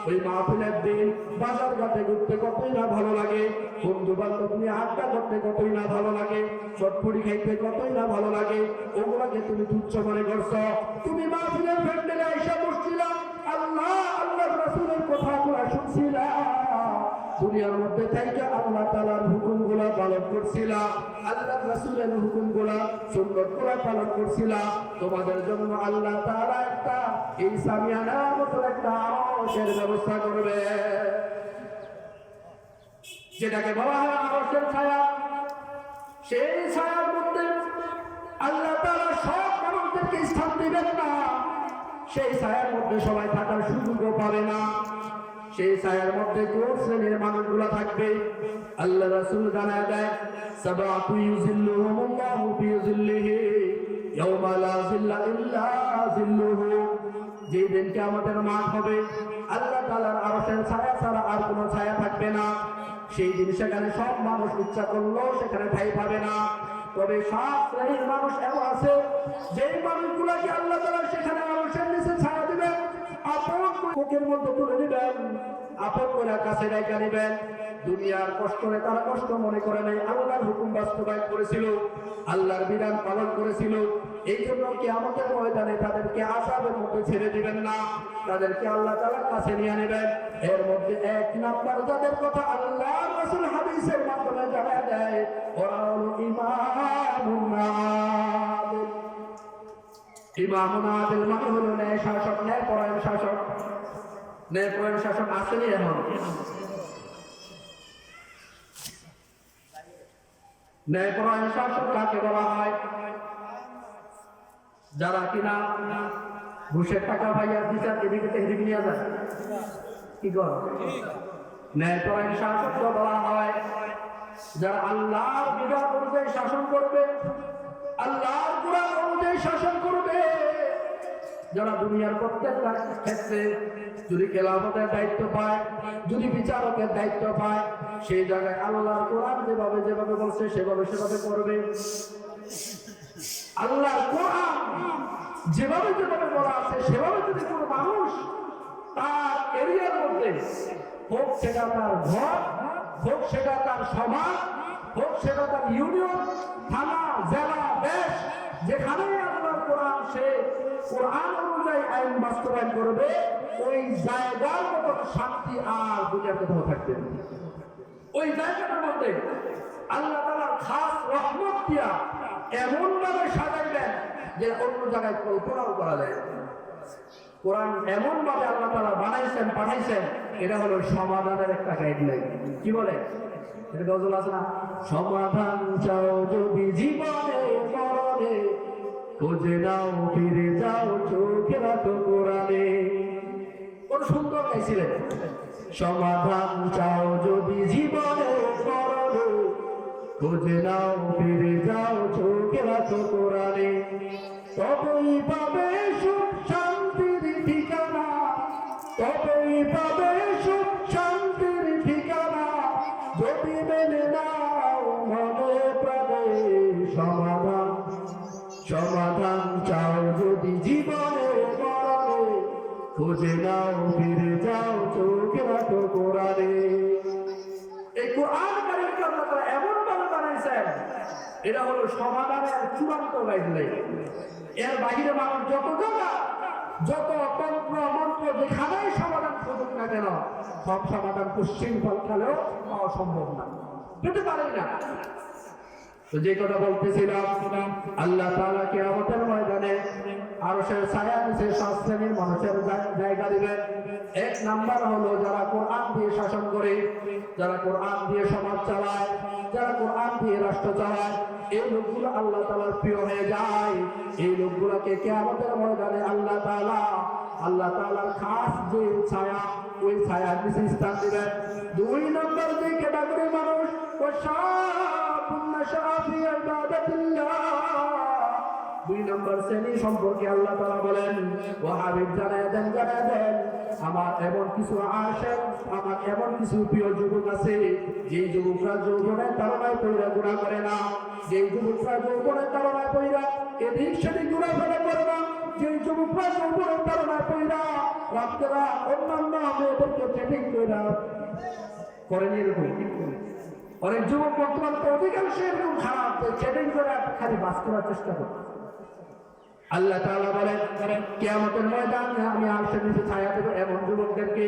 ওই মাহফিলের দিন বাজার ঘাটে ঘুরতে কতই না ভালো লাগে, বন্ধু বান্ধব নিয়ে আড্ডা করতে কতই না ভালো লাগে, চটপটি খাইতে কতই না ভালো লাগে, ওগুলাকে তুমি তুচ্ছ মনে করছো। তুমি মাহফিলের প্যান্ডেলে আইসা বসছিলা, আল্লাহ আল্লাহর রাসূলের কথাগুলো শুনছিলাম, দুনিয়ার মধ্যে থেকে আল্লাহ তাআলার হুকুমগুলো পালন করছিলাম, আল্লাহ রাসূলের হুকুমগুলো সুন্নাতগুলো পালন করছিলাম, তোমাদের জন্য আল্লাহ তাআলা একটা এই সামিয়ানার মতো একটা আরশের ব্যবস্থা করবে, যেটাকে বলা হয় আরশের ছায়া। সেই ছায়ার মধ্যে আল্লাহ তাআলা সব মানুষদেরকে স্থান দিবেন না, সেই ছায়ার মধ্যে সবাই থাকার সুযোগও পাবে না। সেই ছায়ার মধ্যে কোন শ্রেণীর মানুষগুলো থাকবে? আল্লাহ রাসূল জানায় দেয়, সাবাতু ইউজিল্লুহুমুল্লাহু ফি জিল্লিহি ইয়াওমা লা জিল্লা ইল্লা জিল্লুহু। যেদিন কিয়ামতের মাঠ হবে, আল্লাহ তাআলার আরশের ছায়া ছাড়া আর কোনো ছায়া থাকবে না। সেই দিন সেখানে সব মানুষ ইচ্ছা করলেও সেখানে ঠাঁই পাবে না। তবে 7 শ্রেণীর মানুষ এমন আছে, যেই মানুষগুলোকে আল্লাহ তাআলা সেখানে আরশের নিচে ছায়া দিবেন, আপন বুকের মধ্যে তুলে দিবেন, আপন করে কাছে রেখে দিবেন। দুনিয়ার কষ্টে তারা কষ্ট মনে করে নাই, আল্লাহর হুকুম বাস্তবায়ন করেছিল, আল্লাহর বিধান পালন করেছিল। এই জন্য কিয়ামতের ময়দানে তাদেরকে আযাবের মধ্যে ছেড়ে দিবেন না, তাদেরকে আল্লাহ তাআলার কাছে নিয়ে নেবেন। এর মধ্যে 1 নাম্বার যাদের কথা আল্লাহ রাসূল হাদিসের মাধ্যমে জানায় দেয়, ওরা হলো ইমামুন আদিল। ইমামুন আদিল মানে হলো ন্যায় শাসক, ন্যায়পরায়ণ শাসক। ন্যায়পরায়ণ শাসক আসেনি এখন? ন্যায়পরায়ণ শাসক কাকে বলা হয়? যারা কিনা ঘুষের টাকা ভাইয়া বিচার এদিকে এদিকে নিয়ে যায়, কি কর? ন্যায়পরায়ণ শাসক বলা হয় যারা আল্লাহর বিধান অনুযায়ী শাসন করবে, আল্লাহর কোরআন অনুযায়ী শাসন করবে। যারা দুনিয়ার প্রত্যেকটা ক্ষেত্রে যদি খেলাফতের দায়িত্ব পায়, যদি বিচারকের দায়িত্ব পায়, সেই জায়গায় আল্লাহর কোরআন যেভাবে যেভাবে বলছে সেভাবে সেভাবে করবে। আল্লাহর কোরআন যেভাবে যেভাবে বলা আছে সেভাবে যদি কোনো মানুষ তার এরিয়ার মধ্যে, হোক সেটা তার ঘর, হোক সেটা তার সমাজ, হোক সেটা তার ইউনিয়ন, থানা, জেলা, দেশ, যেখানে আল্লাহর কোরআন, সে কোরআন অনুযায়ী আইন বাস্তবায়ন করবে, ওই জায়গার মতো শান্তি আর দুনিয়ার কোথাও থাকবে না। ওই জায়গাটার মধ্যে আল্লাহ তাআলার খাস রহমত দিয়া এমন ভাবে সাজাইবেন যে অন্য জায়গায় কল্পনাও করা যায়। কোরআন এমন ভাবে আল্লাহ তাআলা বানাইছেন, পাঠাইছেন, এটা হলো সমাধানের একটা গাইডলাইন। কি বলে? এটা গজল আছে না, সমাধান চাও যদি জীবনে মরণে, খুঁজে নাও ফিরে যাও চোখে রাখো কোরআনে। কত সুন্দর গাইছিলেন, সমাধান চাও যদি জীবনে মরণে, খুঁজে নাও ফিরে যাও চোখে রাখো কোরআনে। তবেই পাবে সুখ শান্তির ঠিকানা, তবেই পাবে সুখ শান্তির ঠিকানা, যদি মেনে নাও মনে প্রাণে সমাধান। সমাধান চাও যদি জীবনে মরণে, খুঁজে নাও ফিরে যাও চোখে রাখো কোরআনে। এই কোরআন কারীমকে আল্লাহ তাআলা এমন ভাবে বানাইছেন, এটা হলো সমাধানের চূড়ান্ত গাইডলাইন। এর বাহিরে মানুষ যত জায়গা, যত তন্ত্র মন্ত্র যেখানেই সমাধান খুঁজুক না কেন, সব সমাধান পশ্চিম ফলকালেও পাওয়া সম্ভব না, পেতে পারেন না। তো যে কথা বলতেছিলাম, আল্লাহ তাআলা কিয়ামতের ময়দানে আরশের ছায়া নিচে 7 শ্রেণীর মানুষের জায়গা দিবেন। 1 নাম্বার হলো যারা কোরআন দিয়ে শাসন করে, যারা কোরআন দিয়ে সমাজ চালায়, যারা কোরআন দিয়ে রাষ্ট্র চালায়। এই লোকগুলো আল্লাহ তাআলার প্রিয় হয়ে যায়। এই লোকগুলোকে কিয়ামতের ময়দানে আল্লাহ তাআলার খাস যে ছায়া, ওই ছায়ার নিচে স্থান দিবেন। 2 নাম্বার যে ক্যাটাগরি মানুষ, দুই নম্বর শ্রেণী সম্পর্কে আল্লাহ তাআলা বলেন, ও হাবিব জানায় দেন আমার এমন কিছু আশিক, আমার এমন কিছু প্রিয় যুবক আছে, যে যুবকরা যৌবনের তাড়নায় পইরা গুনাহ করে না, যে যুবকরা যৌবনের তাড়নায় পইরা এদিক সেদিক ঘোরাফেরা করে না, যে যুবকরা যৌবনের তাড়নায় পইরা রাত্রেরা অন্যান্য মেয়েদেরকে চ্যাটিং করেনি। এরকম অনেক যুবক বর্তমান অধিকাংশ এরকম খারাপ, চ্যাটিং করে খালি বাস করার চেষ্টা করে। আল্লাহ তাআলা বলেন কিয়ামতের ময়দানে আমি আরশের নিচে ছায়া দেব এমন যুবকদেরকে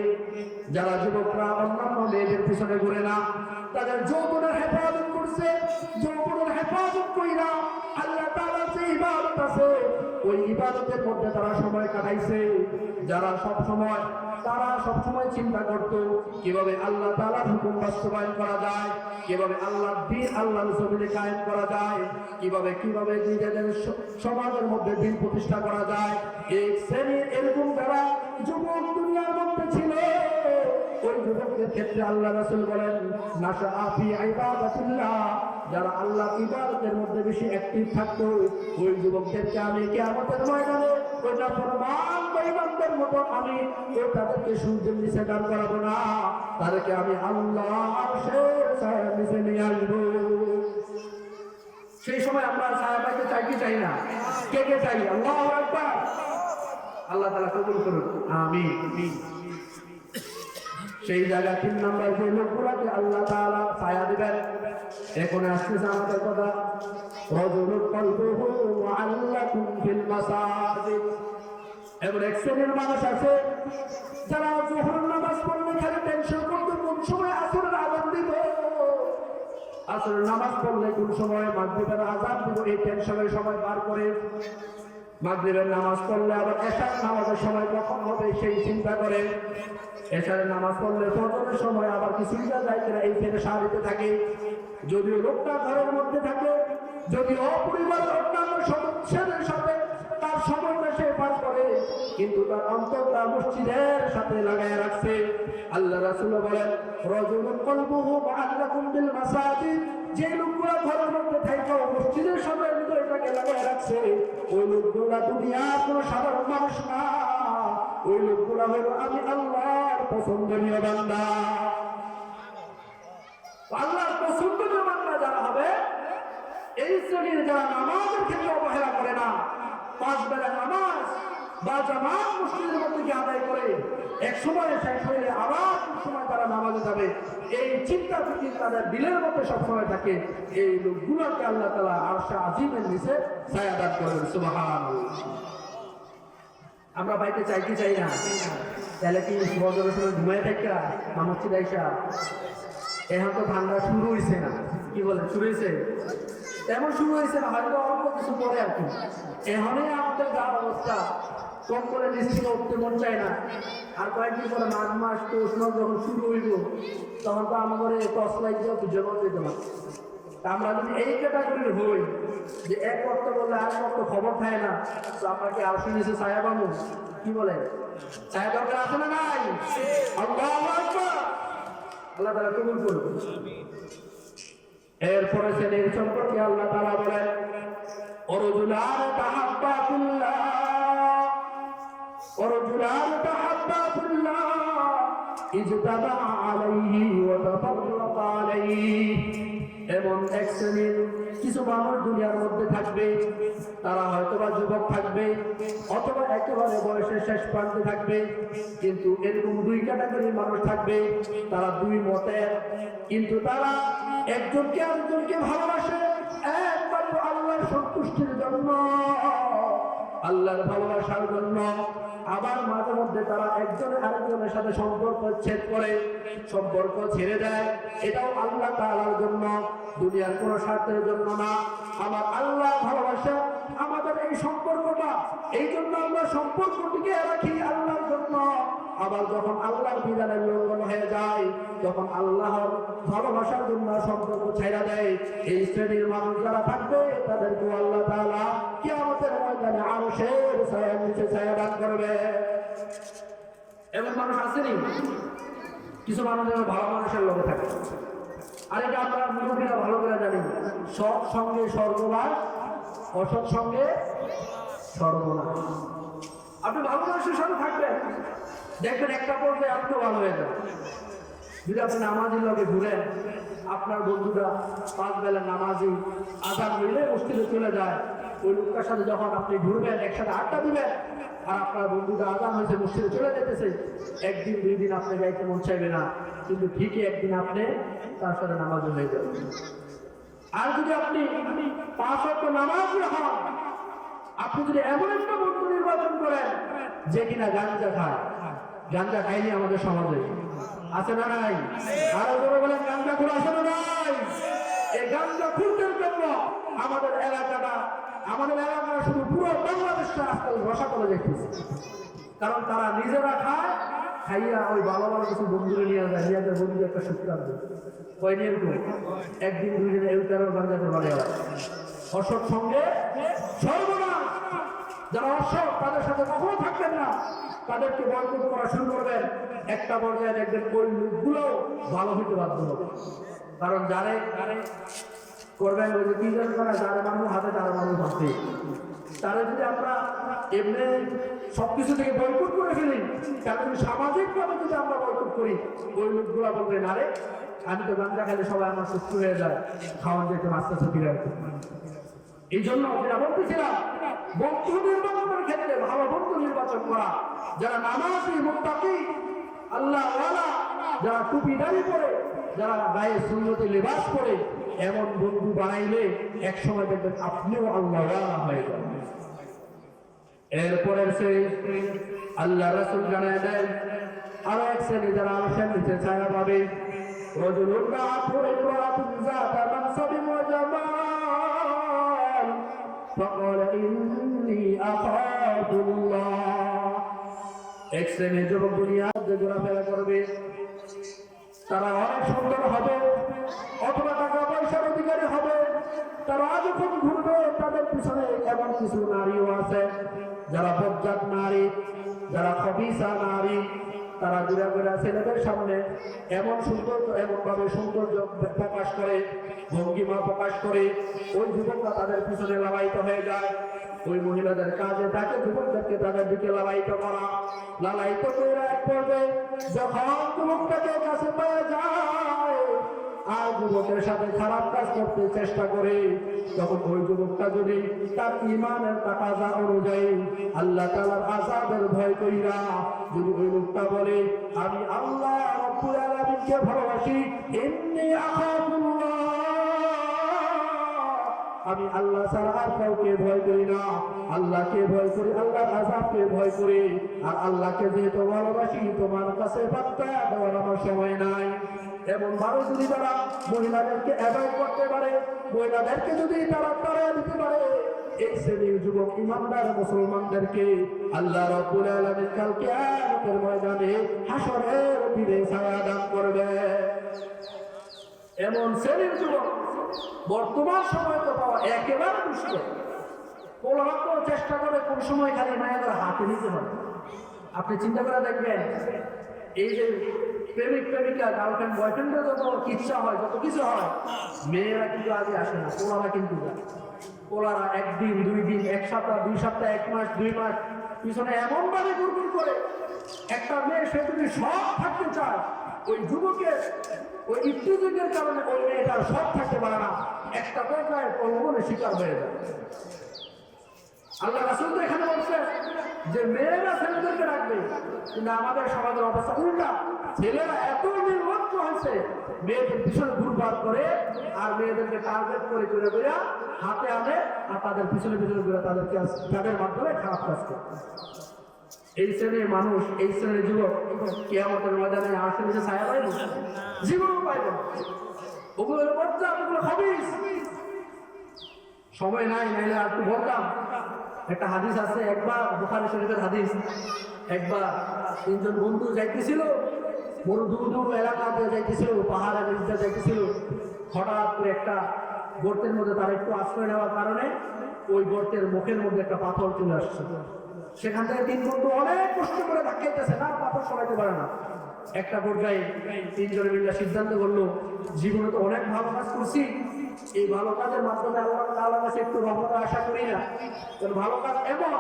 যারা যুবকরা অন্যান্য মেয়েদের পিছনে ঘুরে না, তাদের যৌবনের হেফাজত করছে, যৌবনের হেফাজত কইরা আল্লাহ তাআলার যে ইবাদত আছে ওই ইবাদতের মধ্যে তারা সময় কাটাইছে। যারা সব সময় চিন্তা করত কিভাবে আল্লাহ তাআলার হুকুম বাস্তবায়ন করা যায়, কিভাবে আল্লাহর দ্বীন আল্লাহর জমিনে কায়েম করা যায়, কিভাবে নিজেদের সমাজের মধ্যে দ্বীন প্রতিষ্ঠা করা যায়। এই শ্রেণীর এরকম যারা যুবক দুনিয়ার মধ্যে ছিল, ওই যুবকদের ক্ষেত্রে আল্লাহ রাসূল বলেন নাশা ফি ইবাদাতিল্লাহ, যারা আল্লাহ ইবাদতের মধ্যে বেশি অ্যাক্টিভ থাকতো ওই যুবকদেরকে আমি কিয়ামতের ময়দানে ওই নাফরমান বেঈমানদের মতো আমি তাদেরকে সূর্যের নিচে দাঁড় করাবো না, তাদেরকে আমি আল্লাহ আরশের ছায়ার নিচে নিয়ে আসবো। সেই সময় আমরা ছায়া পাইতে চাই কি চাই না? কে কে চাই? আল্লাহু আকবার। আল্লাহ তাআলা কবুল করুন, আমিন। সেই জায়গা 3 নম্বর যে লোকগুলোকে আল্লাহ তাআলা ছায়া দিবেন, এখন আসতেছে আমাদের কথা। রাজুলুন কলবুহু মুআল্লাকুন ফিল মাসাজিদ। এমন এক শ্রেণীর মানুষ আছে যারা যোহরের নামাজ পড়লে খালি টেনশন করতে কোন সময় আসরের আযান দিব, আসরের নামাজ পড়লে কোন সময় মাগরিবের আযান দিব, এই টেনশনের সময় পার করে। মাগরিবের নামাজ পড়লে আবার এশার নামাজের সময় কখন হবে সেই চিন্তা করে। এশারের নামাজ পড়লে ফজরের সময় আবার কিছুই যায় কিনা এই পেরেশানিতে থাকে। যদিও লোকটা ঘরের মধ্যে থাকে, যদিও পরিবারের অন্যান্য সদস্যদের সাথে তার সময়টা সে পার করে, কিন্তু তার অন্তরটা মসজিদের সাথে লাগায় রাখছে। আল্লাহ রাসূল বলেন রাজুলুন কলবুহু মুআল্লাকুন বিল মাসাজিদ, যে লোকগুলো ঘরের মধ্যে থাকে মসজিদের সাথে হৃদয়টাকে লাগায় রাখছে, ওই লোকগুলো দুনিয়ার কোনো সাধারণ মানুষ না, ওই লোকগুলো হলো আমি আল্লাহর পছন্দনীয় বান্দা। আল্লাহর পছন্দনীয় বান্দা যারা হবে, এই শ্রেণীর যারা নামাজের ক্ষেত্রে অবহেলা করে না, 5 বেলা নামাজ বা জামাত মসজিদের মধ্যে গিয়ে আদায় করে এক সময় শেষ হয়ে আবার সময় তারা নামাজে যাবে, এই চিন্তা যদি তাদের দিলের মধ্যে সবসময় থাকে, এই লোকগুলোকে আল্লাহ তাআলা আরশে আজিমের নিচে ছায়া দান করবেন। সুবহানাল্লাহ। আমরা পাইতে চাই কি চাই না? তাহলে কি ফজরের সময় ঘুমায় থাকা না মসজিদে আইসা? এখন তো ঠান্ডা শুরু হয়েছে না, কি বলেন? শুরু হয়েছে, তেমন শুরু হয়েছে না, হয়তো অল্প কিছু পরে আর কি। এখনই আমাদের যার অবস্থা, কম করে নিশ্চিত উঠতে মন চায় না। আর কয়েকদিন পরে মাঘ মাস পৌষ মাস যখন শুরু হইব, তখন তো আমাদের টর্চ লাইট দিয়ে খুঁজে পাওয়া যেত না। আমরা যদি এই ক্যাটাগরির হই যে এক রক্ত বললে আর রক্ত খবর খায় না, তো আমরা কি আরশের নিচে ছায়া পাবো? কি বলে? ছায়া দরকার আছে না নাই? আল্লাহু আকবার। আল্লাহ তাআলা কবুল করুন। এরপরে শ্রেণীর সম্পর্কে আল্লাহ তাআলা বলেন ওয়ারজুলান তাহাব্বা ফিল্লাহ, ওয়ারজুলান তাহাব্বা ফিল্লাহ ইজতামা আলাইহি ওয়া তাফাররাকা আলাইহি। এমন এক শ্রেণীর কিছু মানুষ দুনিয়ার মধ্যে থাকবে, তারা হয়তোবা যুবক থাকবে অথবা একেবারে বয়সের শেষ প্রান্তে থাকবে, কিন্তু এরকম 2 ক্যাটাগরির মানুষ থাকবে, তারা 2 মতের, কিন্তু তারা একজনকে আরেকজনকে ভালোবাসে একমাত্র আল্লাহর সন্তুষ্টির জন্য, আল্লাহর ভালোবাসার জন্য। আবার মাঝে মধ্যে তারা একজন আরেকজনের সাথে সম্পর্ক ছেদ করে, সম্পর্ক ছেড়ে দেয়, এটাও আল্লাহ তাআলার জন্য, দুনিয়ার কোনো স্বার্থের জন্য না। আমার আল্লাহ ভালোবাসা আমাদের এই সম্পর্কটা, এই জন্য আমরা সম্পর্কটিকে রাখি আল্লাহর জন্য। আবার যখন আল্লাহর বিধানের লঙ্ঘন হয়ে যায়, তখন আল্লাহর ভালোবাসার জন্য সম্পর্ক ছেড়ে দেয়। এই শ্রেণীর মানুষ যারা থাকবে, তাদেরকে আল্লাহ তাআলা কিয়ামতের ময়দানে আরশের ছায়ার নিচে ছায়া দান করবে। এমন মানুষ আসেনি? কিছু মানুষ ভালো মানুষের লোকে থাকে, আর এটা আমরা মুরব্বীরা ভালো করে জানি, সৎ সঙ্গে স্বর্গবাস, অসৎ সঙ্গে সর্বনাশ। আপনি ভালো মানুষের সাথে থাকবেন, দেখবেন একটা পর্যায়ে আপনিও ভালো হয়ে যাবেন। যদি আপনি নামাজের লগে ঘুরেন, আপনার বন্ধুরা 5 বেলা নামাজি, আযান হইলে মসজিদে চলে যায়, ওই লোকটার সাথে যখন আপনি ঘুরবেন, একসাথে আড্ডা দিবেন, আর আপনার বন্ধুটা আযান হয়েছে মসজিদে চলে যেতেছে, 1 দিন 2 দিন আপনি যাইতে মন চাইবে না, কিন্তু ঠিকই একদিন আপনি তার সাথে নামাজ হয়ে যাবেন। আর যদি আপনি 5 ওয়াক্ত নামাজি হন, আপনি যদি এমন একটা বন্ধু নির্বাচন করেন যে কিনা গাঞ্জা খায়, গাঞ্জা খাইনি আমাদের সমাজে আছে না নাই? আরো বড় বলেন গাঞ্জা খুর আছে না নাই? এই গাঞ্জা খুরদের জন্য আমাদের এলাকাটা শুধু পুরো বাংলাদেশটা আজকাল রসাতলে দেখতেছে। কারণ তারা নিজেরা খায়, খাইয়া ওই ভালো ভালো কিছু বন্ধুরে নিয়ে যায়, নিজেদের বন্ধু একটা সুক্রান্ত কয় নিয়ে একদিন দুই দিনে এই তেরো গাঞ্জাতে বাড়ে হয় অসৎ সঙ্গে সর্বনাশ। যারা অসৎ তাদের সাথে কখনো থাকবেন না, তাদেরকে বয়কট করা শুরু করবেন। একটা পর্যায়ে দেখবেন ওই লোকগুলো ভালো হইতে বাধ্য হবে। কারণ যারে করবেন ওই যে তিনজন করা, যারা মানুষ হাতে তারা মানুষ হাতে, তারা যদি আমরা এমনি সবকিছু থেকে বয়কট করে ফেলি, তাহলে যদি সামাজিকভাবে যদি আমরা বয়কট করি, ওই লোকগুলা বলবেন আরে আমি তো গাঞ্জা খাইলে সবাই আমার সুস্থ হয়ে যায়, খাওয়ান যেতে আস্তে আস্তে ফিরে আসবে। এই জন্য যেটা বলতেছিলাম, বন্ধু নির্বাচনের ক্ষেত্রে ভালো বন্ধু নির্বাচন করা, যারা নামাজি মুত্তাকি আল্লাহ ওয়ালা, যারা টুপি দাড়ি পরে, যারা গায়ে সুন্নতি লিবাস পরে, এমন বন্ধু বানাইলে এক সময় দেখবেন আপনিও আল্লাহ ওয়ালা হয়ে যাবেন। এরপরের সেই আল্লাহ রাসূল জানায় দেন আরো এক শ্রেণী যারা আরশের নিচে ছায়া পাবে, রজুলুন দাআতহু ইমরাতুন যাতা মানসাবিন ওয়া জামাল ফাকালা ইন্নী আখাফুল্লাহ। এক শ্রেণীর যুবক দুনিয়াতে ঘোরাফেরা করবে, তারা অনেক সুন্দর হবে অথবা টাকা পয়সার অধিকারী হবে, তারা যখন ঘুরবে তাদের পিছনে এমন কিছু নারীও আছে যারা বজ্জাত নারী, যারা খবিসা নারী, তারা ঘুরে ঘুরে ছেলেদের সামনে এমন ভাবে সৌন্দর্য প্রকাশ করে, ভঙ্গিমা প্রকাশ করে, ওই যুবকরা তাদের পিছনে লালায়িত হয়ে যায়। ওই মহিলাদের কাজে থাকে যুবকদেরকে তাদের দিকে লালায়িত করা, লালায়িত করে এক পর্যায়ে যখন যুবকটাকে কাছে পেয়ে যায় আর যুবকের সাথে খারাপ কাজ করতে চেষ্টা করে, তখন ওই যুবকটা যদি তার ঈমানের তাকাজা অনুযায়ী আল্লাহ তাআলার আযাবের ভয় কইরা যদি ওই লোকটা বলে আমি আল্লাহ রাব্বুল আলামিনকে ভালোবাসি, ইন্নী আখাফুল্লাহ, আমি আল্লাহ ছাড়া আর কাউকে ভয় করি না, আল্লাহকে ভয় করি, আল্লাহর আযাবকে ভয় করি, আর আল্লাহকে যেহেতু ভালোবাসি তোমার কাছে বার্তা দেওয়ার আমার সময় নাই। এমন ভাবে যদি তারা মহিলাদেরকে অ্যাভয়েড করতে পারে, মহিলাদেরকে যদি তারা তাড়িয়ে দিতে পারে, এই শ্রেণীর যুবক ইমানদার মুসলমানদেরকে আল্লাহ রাব্বুল আলামিন কাল কিয়ামতের ময়দানে হাসরের দিনে ছায়া দান করবে। এমন শ্রেণীর যুবক বর্তমান সময় তো পাওয়া একেবারে মুশকিল। পোলারা তো চেষ্টা করে কোন সময় খালি মায়েদের হাতে নিতে পারে। আপনি চিন্তা করে দেখবেন, এই যে প্রেমিক প্রেমিকা গার্লফ্রেন্ড বয়ফ্রেন্ডের যত ইচ্ছা হয়, যত কিছু হয়, মেয়েরা কিন্তু আগে আসে না, পোলারা কিন্তু যায়। পোলারা একদিন দুই দিন, এক সপ্তাহ দুই সপ্তাহ, এক মাস দুই মাস পিছনে এমন ভাবে গুড়গুড় করে। একটা মেয়ে সে যদি সব থাকতে চায়, ওই যুবকের ওই ইফতিজিকের কারণে ওই মেয়েটার সব থাকতে পারে না, একটা পর্যায়ে প্রলোভনের শিকার হয়ে যায়। আল্লাহ রাসূল তো এখানে বলছে যে মেয়েরা ছেলেদেরকে রাখবে, কিন্তু আমাদের সমাজের অবস্থা উল্টা। ছেলেরা এত নির্লজ্জ হয়েছে, মেয়েদের পিছনে ঘুরপাক করে আর মেয়েদেরকে টার্গেট করে করে করে হাতে আনে আর তাদের পিছনে পিছনে ঘুরে তাদের মাধ্যমে খারাপ কাজ করে। এই শ্রেণীর মানুষ, এই শ্রেণীর যুবক কিয়ামতের ময়দানে আরশের নিচে ছায়া পাইব, জীবনও পাইব না। ওগুলোর বাচ্চা, ওগুলো খবিস। সময় নাই, নাইলে আর একটু বলতাম। একটা হাদিস আছে, একবার বুখারী শরীফের হাদিস, একবার তিনজন বন্ধু যাইতেছিল, বড় দূর দূর এলাকাতে যাইতেছিল, পাহাড়ের নিচে যাইতেছিল। হঠাৎ করে একটা গর্তের মধ্যে তারা একটু আশ্রয় নেওয়ার কারণে ওই গর্তের মুখের মধ্যে একটা পাথর চলে আসছে। সেখান থেকে তিন বন্ধু অনেক কষ্ট করে ধাক্কাইতেছে, না পাথর সরাইতে পারে না। একটা পর্যায়ে তিনজনে মিলে সিদ্ধান্ত করলো, জীবনে তো অনেক ভালো কাজ করছি, এই ভালো কাজের মাধ্যমে আল্লাহর কাছে একটু রহমত আশা করি না। ভালো কাজ এমন,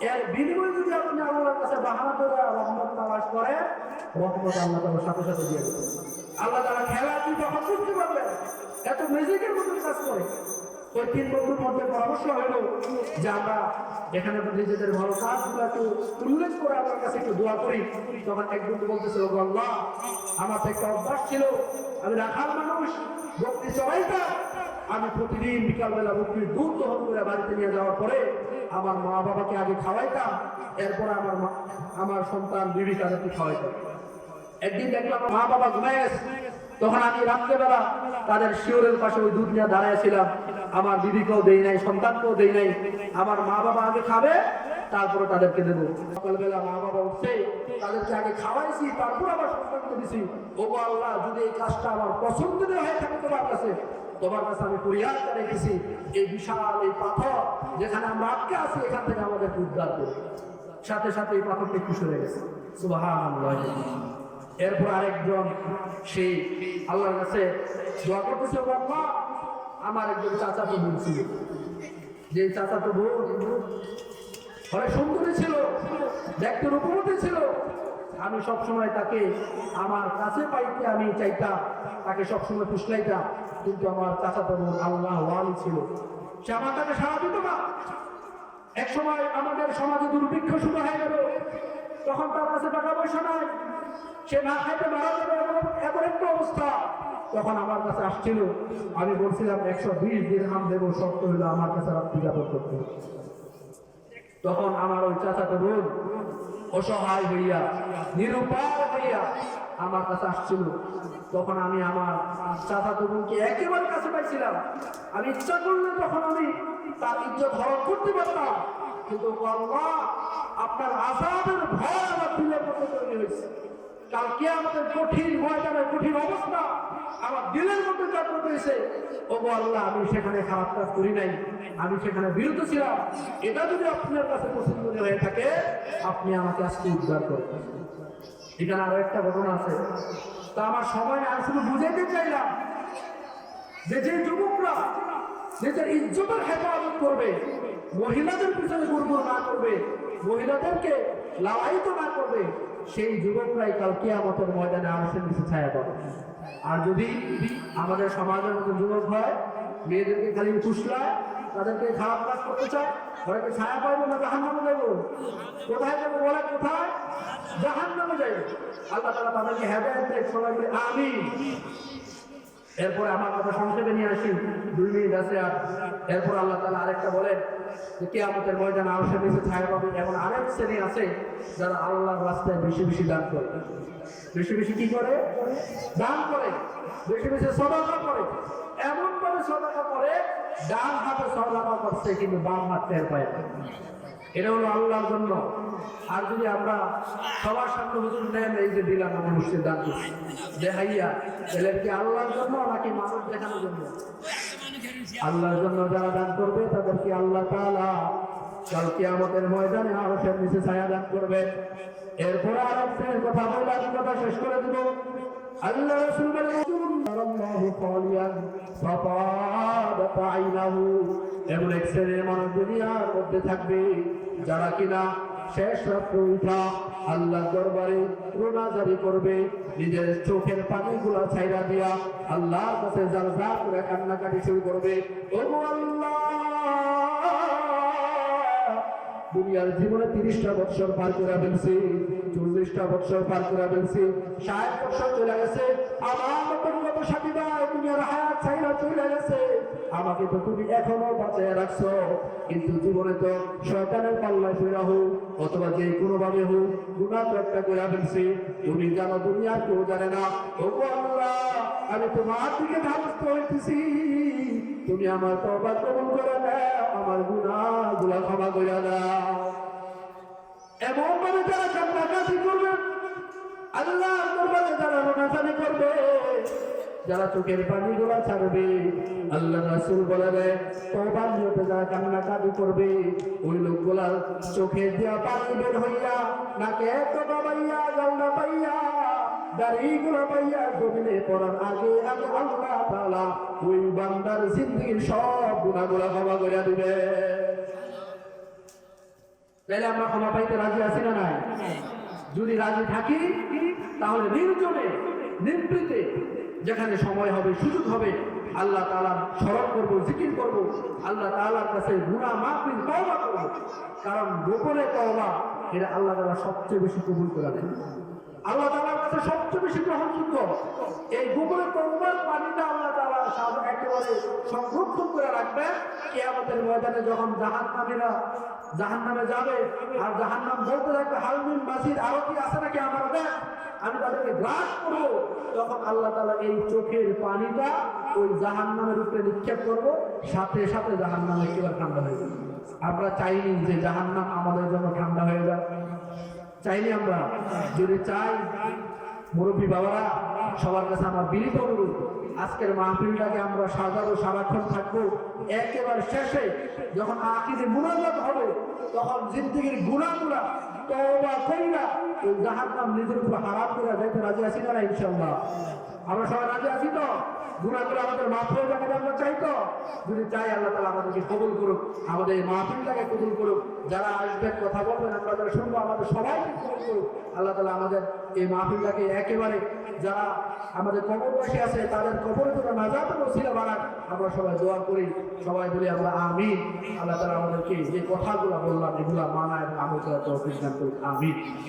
এর বিনিময়ে যদি আপনি আল্লাহর কাছে বাহানা করে রহমত তালাশ করে, রহমত আল্লাহ তাআলা সাথে সাথে দিয়ে দেবেন। আল্লাহ তাআলা খেলা তুই তখন বুঝতে পারবেন, এত ম্যাজিকের মতো কাজ করে। ওই তিন বন্ধুর মধ্যে পরামর্শ হলো যে আমরা এখানে নিজেদের ভালো কাজগুলো একটু উল্লেখ করে আল্লাহর কাছে একটু দোয়া করি। তখন এক বন্ধু বলতেছিল, আল্লাহ আমার একটা অভ্যাস ছিল, আমি রাখাল মানুষ, বকরি চড়াইতাম, আমি প্রতিদিন বিকালবেলা বকরির দুধ দহন করে বাড়িতে নিয়ে যাওয়ার পরে আমার মা বাবাকে আগে খাওয়াইতাম, এরপর আমার সন্তান বিবি তাদেরকে খাওয়াইতাম। একদিন দেখলাম মা বাবা ঘুমায় গেছে, তখন আমি রাত্রেবেলা তাদের শিওরের পাশে ওই দুধ নিয়ে দাঁড়াইছিলাম। আমার বিবিকেও দেই নাই, সন্তানকেও দেই নাই। আমার মা বাবা আগে খাবে, তারপরে তাদেরকে দেবো। সকালবেলা মা বাবা উঠছে, তাদেরকে আগে খাওয়াইছি, তারপর আবার সন্তানকে দিছি। ও আল্লাহ, যদি এই কাজটা আমার পছন্দের হয়ে থাকে তোমার কাছে আমি পরিহার করে রেখেছি। এই বিশাল এই পাথর যেখানে আমরা আটকে আছি, এখান থেকে আমাদের উদ্ধার করে। সাথে সাথে এই পাথরটা একটু সরে গেছে। সুবহানাল্লাহ। এরপর আরেকজন সেই আল্লাহর কাছে দোয়া করতেছে, আল্লাহ আমার একজন চাচাতো বোন ছিল, যে চাচাতো বোন অনেক সুন্দরী ছিল, দেখতে রূপবতী ছিল। আমি সবসময় তাকে আমার কাছে পাইতে আমি চাইতাম, তাকে সবসময় ফুসলাইতাম। কিন্তু আমার চাচাতো বোন আল্লাহ ওয়ালি ছিল, সে আমার তাকে সাড়া দিত না। এক সময় আমাদের সমাজে দুর্ভিক্ষ শুরু হয়ে গেল, তখন তার কাছে টাকা পয়সা নাই, সে না খাইতে মারা যাবে এমন একটা অবস্থা। তখন আমার কাছে আসছিল, আমি বলছিলাম 120 দিরহাম দেবো, শর্ত হইলো আমার কাছে রাত্রি যাপন করতে। তখন আমার ওই চাচাতো বোন অসহায় হইয়া, নিরুপায় হইয়া আমার কাছে আসছিল। তখন আমি আমার চাচাতো বোনকে একেবারে কাছে পাইছিলাম। আমি ইচ্ছা করলে তখন আমি তার ইজ্জত হরণ করতে পারতাম, কিন্তু আল্লাহ আপনার আযাবের ভয় আমার দিলের মধ্যে তৈরি হয়েছে। কালকে আমাদের কঠিন ময়দানের কঠিন অবস্থা আমার দিলের মধ্যে জাগ্রত হয়েছে। ও আল্লাহ, আমি সেখানে খারাপ কাজ করি নাই, আমি সেখানে বিরত ছিলাম। এটা যদি আপনার কাছে পছন্দ হয়ে থাকে, আপনি আমাকে আজকে উদ্ধার করবেন। এখানে আরো একটা ঘটনা আছে, তা আমার সময় আমি শুধু বুঝাইতে চাইলাম যে যে যুবকরা নিজের ইজ্জতের হেফাজত করবে, মহিলাদের পিছনে গুড়গুড় না করবে, মহিলাদেরকে লালায়িত না করবে, সেই যুবকরাই কাল কিয়ামতের ময়দানে আরশের নিচে ছায়া পাবে। আর যদি আমাদের সমাজের মতো যুবক হয়, মেয়েদেরকে খালি ফুসলায়, তাদেরকে খারাপ কাজ করতে চায়, ঘরেকে ছায়া পাইবো না জাহান্নামে যাইব? কোথায় যাবো বলে? কোথায়? জাহান্নামে যাইব। আল্লাহ তাআলা তাদেরকে হেদায়েত দেয়, সবাই বলে আমিন। এরপরে আমার কথা সংক্ষেপে নিয়ে আসি, 2 মিনিট আছে আর। এরপর আল্লাহ তাআলা আরেকটা বলেন যে কিয়ামতের ময়দানে আরশের নিচে ছায়া পাবে। এখন আরেক শ্রেণী আছে যারা আল্লাহর রাস্তায় বেশি বেশি দান করে। বেশি বেশি কি করে? দান করে, বেশি বেশি সদকা করে। এমন ভাবে সদকা করে, ডান হাতে সদকা করছে কিন্তু বাম হাত টের পায় না। এটা হলো আল্লাহর জন্য। আর যদি আমরা সবার সামনে হুজুর নেন, এই যে দিলাম আমার মুর্শিদ দান করছি দেখাইয়া, এদের কি আল্লাহর জন্য নাকি মানুষ দেখানোর জন্য? আল্লাহর জন্য যারা দান করবে তাদেরকে আল্লাহ তাআলা কাল কিয়ামতের ময়দানে আরশের নিচে ছায়া দান করবে। এরপরে আরেকজনের কথা বলে আমি কথা শেষ করে দেব। আল্লাহ রাসূল বলেন, আল্লাহু খালিয়ান ফাতাদাত আইনাহু। এমন এক শ্রেণীর মানুষ দুনিয়ার মধ্যে থাকবে যারা কিনা শেষ রাত্রে উঠা আল্লাহর দরবারে রোনাজারি করবে, নিজের চোখের পানিগুলা ছাইরা দিয়া আল্লাহর কাছে জালজা করে কান্নাকাটি শুরু করবে। ও আল্লাহ, দুনিয়ার জীবনে 30টা বছর পার করে ফেলছি, 40টা বছর পার করে ফেলছি, 60 বছর চলে গেছে। আমার মতন কত সাথী ভাই দুনিয়ার হায়াত ছাইরা চলে গেছে, আমাকে তো তুমি এখনো বাঁচিয়ে রাখছো। কিন্তু জীবনে তো শয়তানের পাল্লায় পড়া হোক অথবা যে কোনো ভাবে হোক গুনাহ তো একটা করে ফেলছি। তুমি জানো, দুনিয়ার কেউ জানে না। ও আল্লাহ, আমি তোমার দিকে ধাবস্ত হইতেছি, তুমি আমার তওবা কবুল করে নাও, আমার গুনাহগুলো ক্ষমা করে দাও। এমন ভাবে যারা কান্নাকাটি করবে, আল্লাহর দরবারে যারা রোনাজারি করবে, যারা চোখের পানিগুলো ছাড়বে, আল্লাহ রাসূল বলেন তওবার নিয়তে যারা কান্নাকাটি করবে, ওই লোকগুলা চোখে দিয়া পানি বের হইয়া, নাকে তোবা পাইয়া, গলদা পাইয়া, দাড়িগুলো পাইয়া জমিনে পড়ার আগে আগে আল্লাহ তাআলা ওই বান্দার জিন্দেগীর সব গুনাহগুলো ক্ষমা করে দিবে। তাহলে আমরা ক্ষমা পাইতে রাজি আছি না নাই? যদি রাজি থাকি তাহলে নির্জনে নিভৃতে যেখানে সময় হবে, সুযোগ হবে, আল্লাহ তাআলা স্মরণ করব, জিকির করব, আল্লাহ তাআলার কাছে গুনাহ মাফি তওবা করব। কারণ গোপনে তওবা এটা আল্লাহ তাআলা সবচেয়ে বেশি কবুল করে দেন, আল্লাহ তাআলার কাছে সবচেয়ে বেশি গ্রহণযোগ্য। এই গোপনে তওবার পানিটা আল্লাহ তাআলা একেবারে সংরক্ষণ করে রাখবেন। কিয়ামতের ময়দানে যখন জাহান্নামীরা জাহান্নামে যাবে, আর জাহান্নাম বলতে থাকবে হালমিন মাসিদ, আরো কি আছে নাকি আমার দেখ, আমি তাদেরকে গ্রাস করবো। তখন আল্লাহ তাআলা এই চোখের পানিটা ওই জাহান্নামের উপরে নিক্ষেপ করবো, সাথে সাথে জাহান্নাম একেবারে ঠান্ডা হয়ে যাবে। আমরা চাইনি যে জাহান্নাম আমাদের জন্য ঠান্ডা হয়ে যায়, চাইনি আমরা। যদি চাই, মুরব্বী বাবারা, সবার কাছে আমার বিনীত অনুরোধ, আজকের মাহফিলটাকে আমরা সাজাবো, সারাক্ষণ থাকবো। একেবারে শেষে যখন আখিরে মুনাজাত হবে, তখন জিন্দেগির গুনাহগুলা তওবা কইরা ওই জাহান্নাম নিজের উপর হারাম করে যাইতে রাজি আছি না ইনশাআল্লাহ? আমরা সবাই রাজি আছি তো? গুনাহগুলো আমাদের মাফ হয়ে যাবে, আমরা চাই তো? যদি চাই, আল্লাহ তাআলা আমাদেরকে কবুল করুক, আমাদের এই মাহফিলটাকে কবুল করুক। যারা আসবেন, কথা বলবেন, আমরা যারা শুনবো, আমাদের সবাইকে কবুল করুক আল্লাহ তাআলা। আমাদের এই মাহফিলটাকে একেবারে, যারা আমাদের কবরবাসী আছে তাদের কবরের জন্য নাজাতের ওসিলা বানান, আমরা সবাই দোয়া করি, সবাই বলি আমরা আমিন। আল্লাহ তাআলা আমাদেরকে যে কথাগুলো বললাম এগুলা মানা এবং আমল করার তৌফিক দান করুক, আমিন।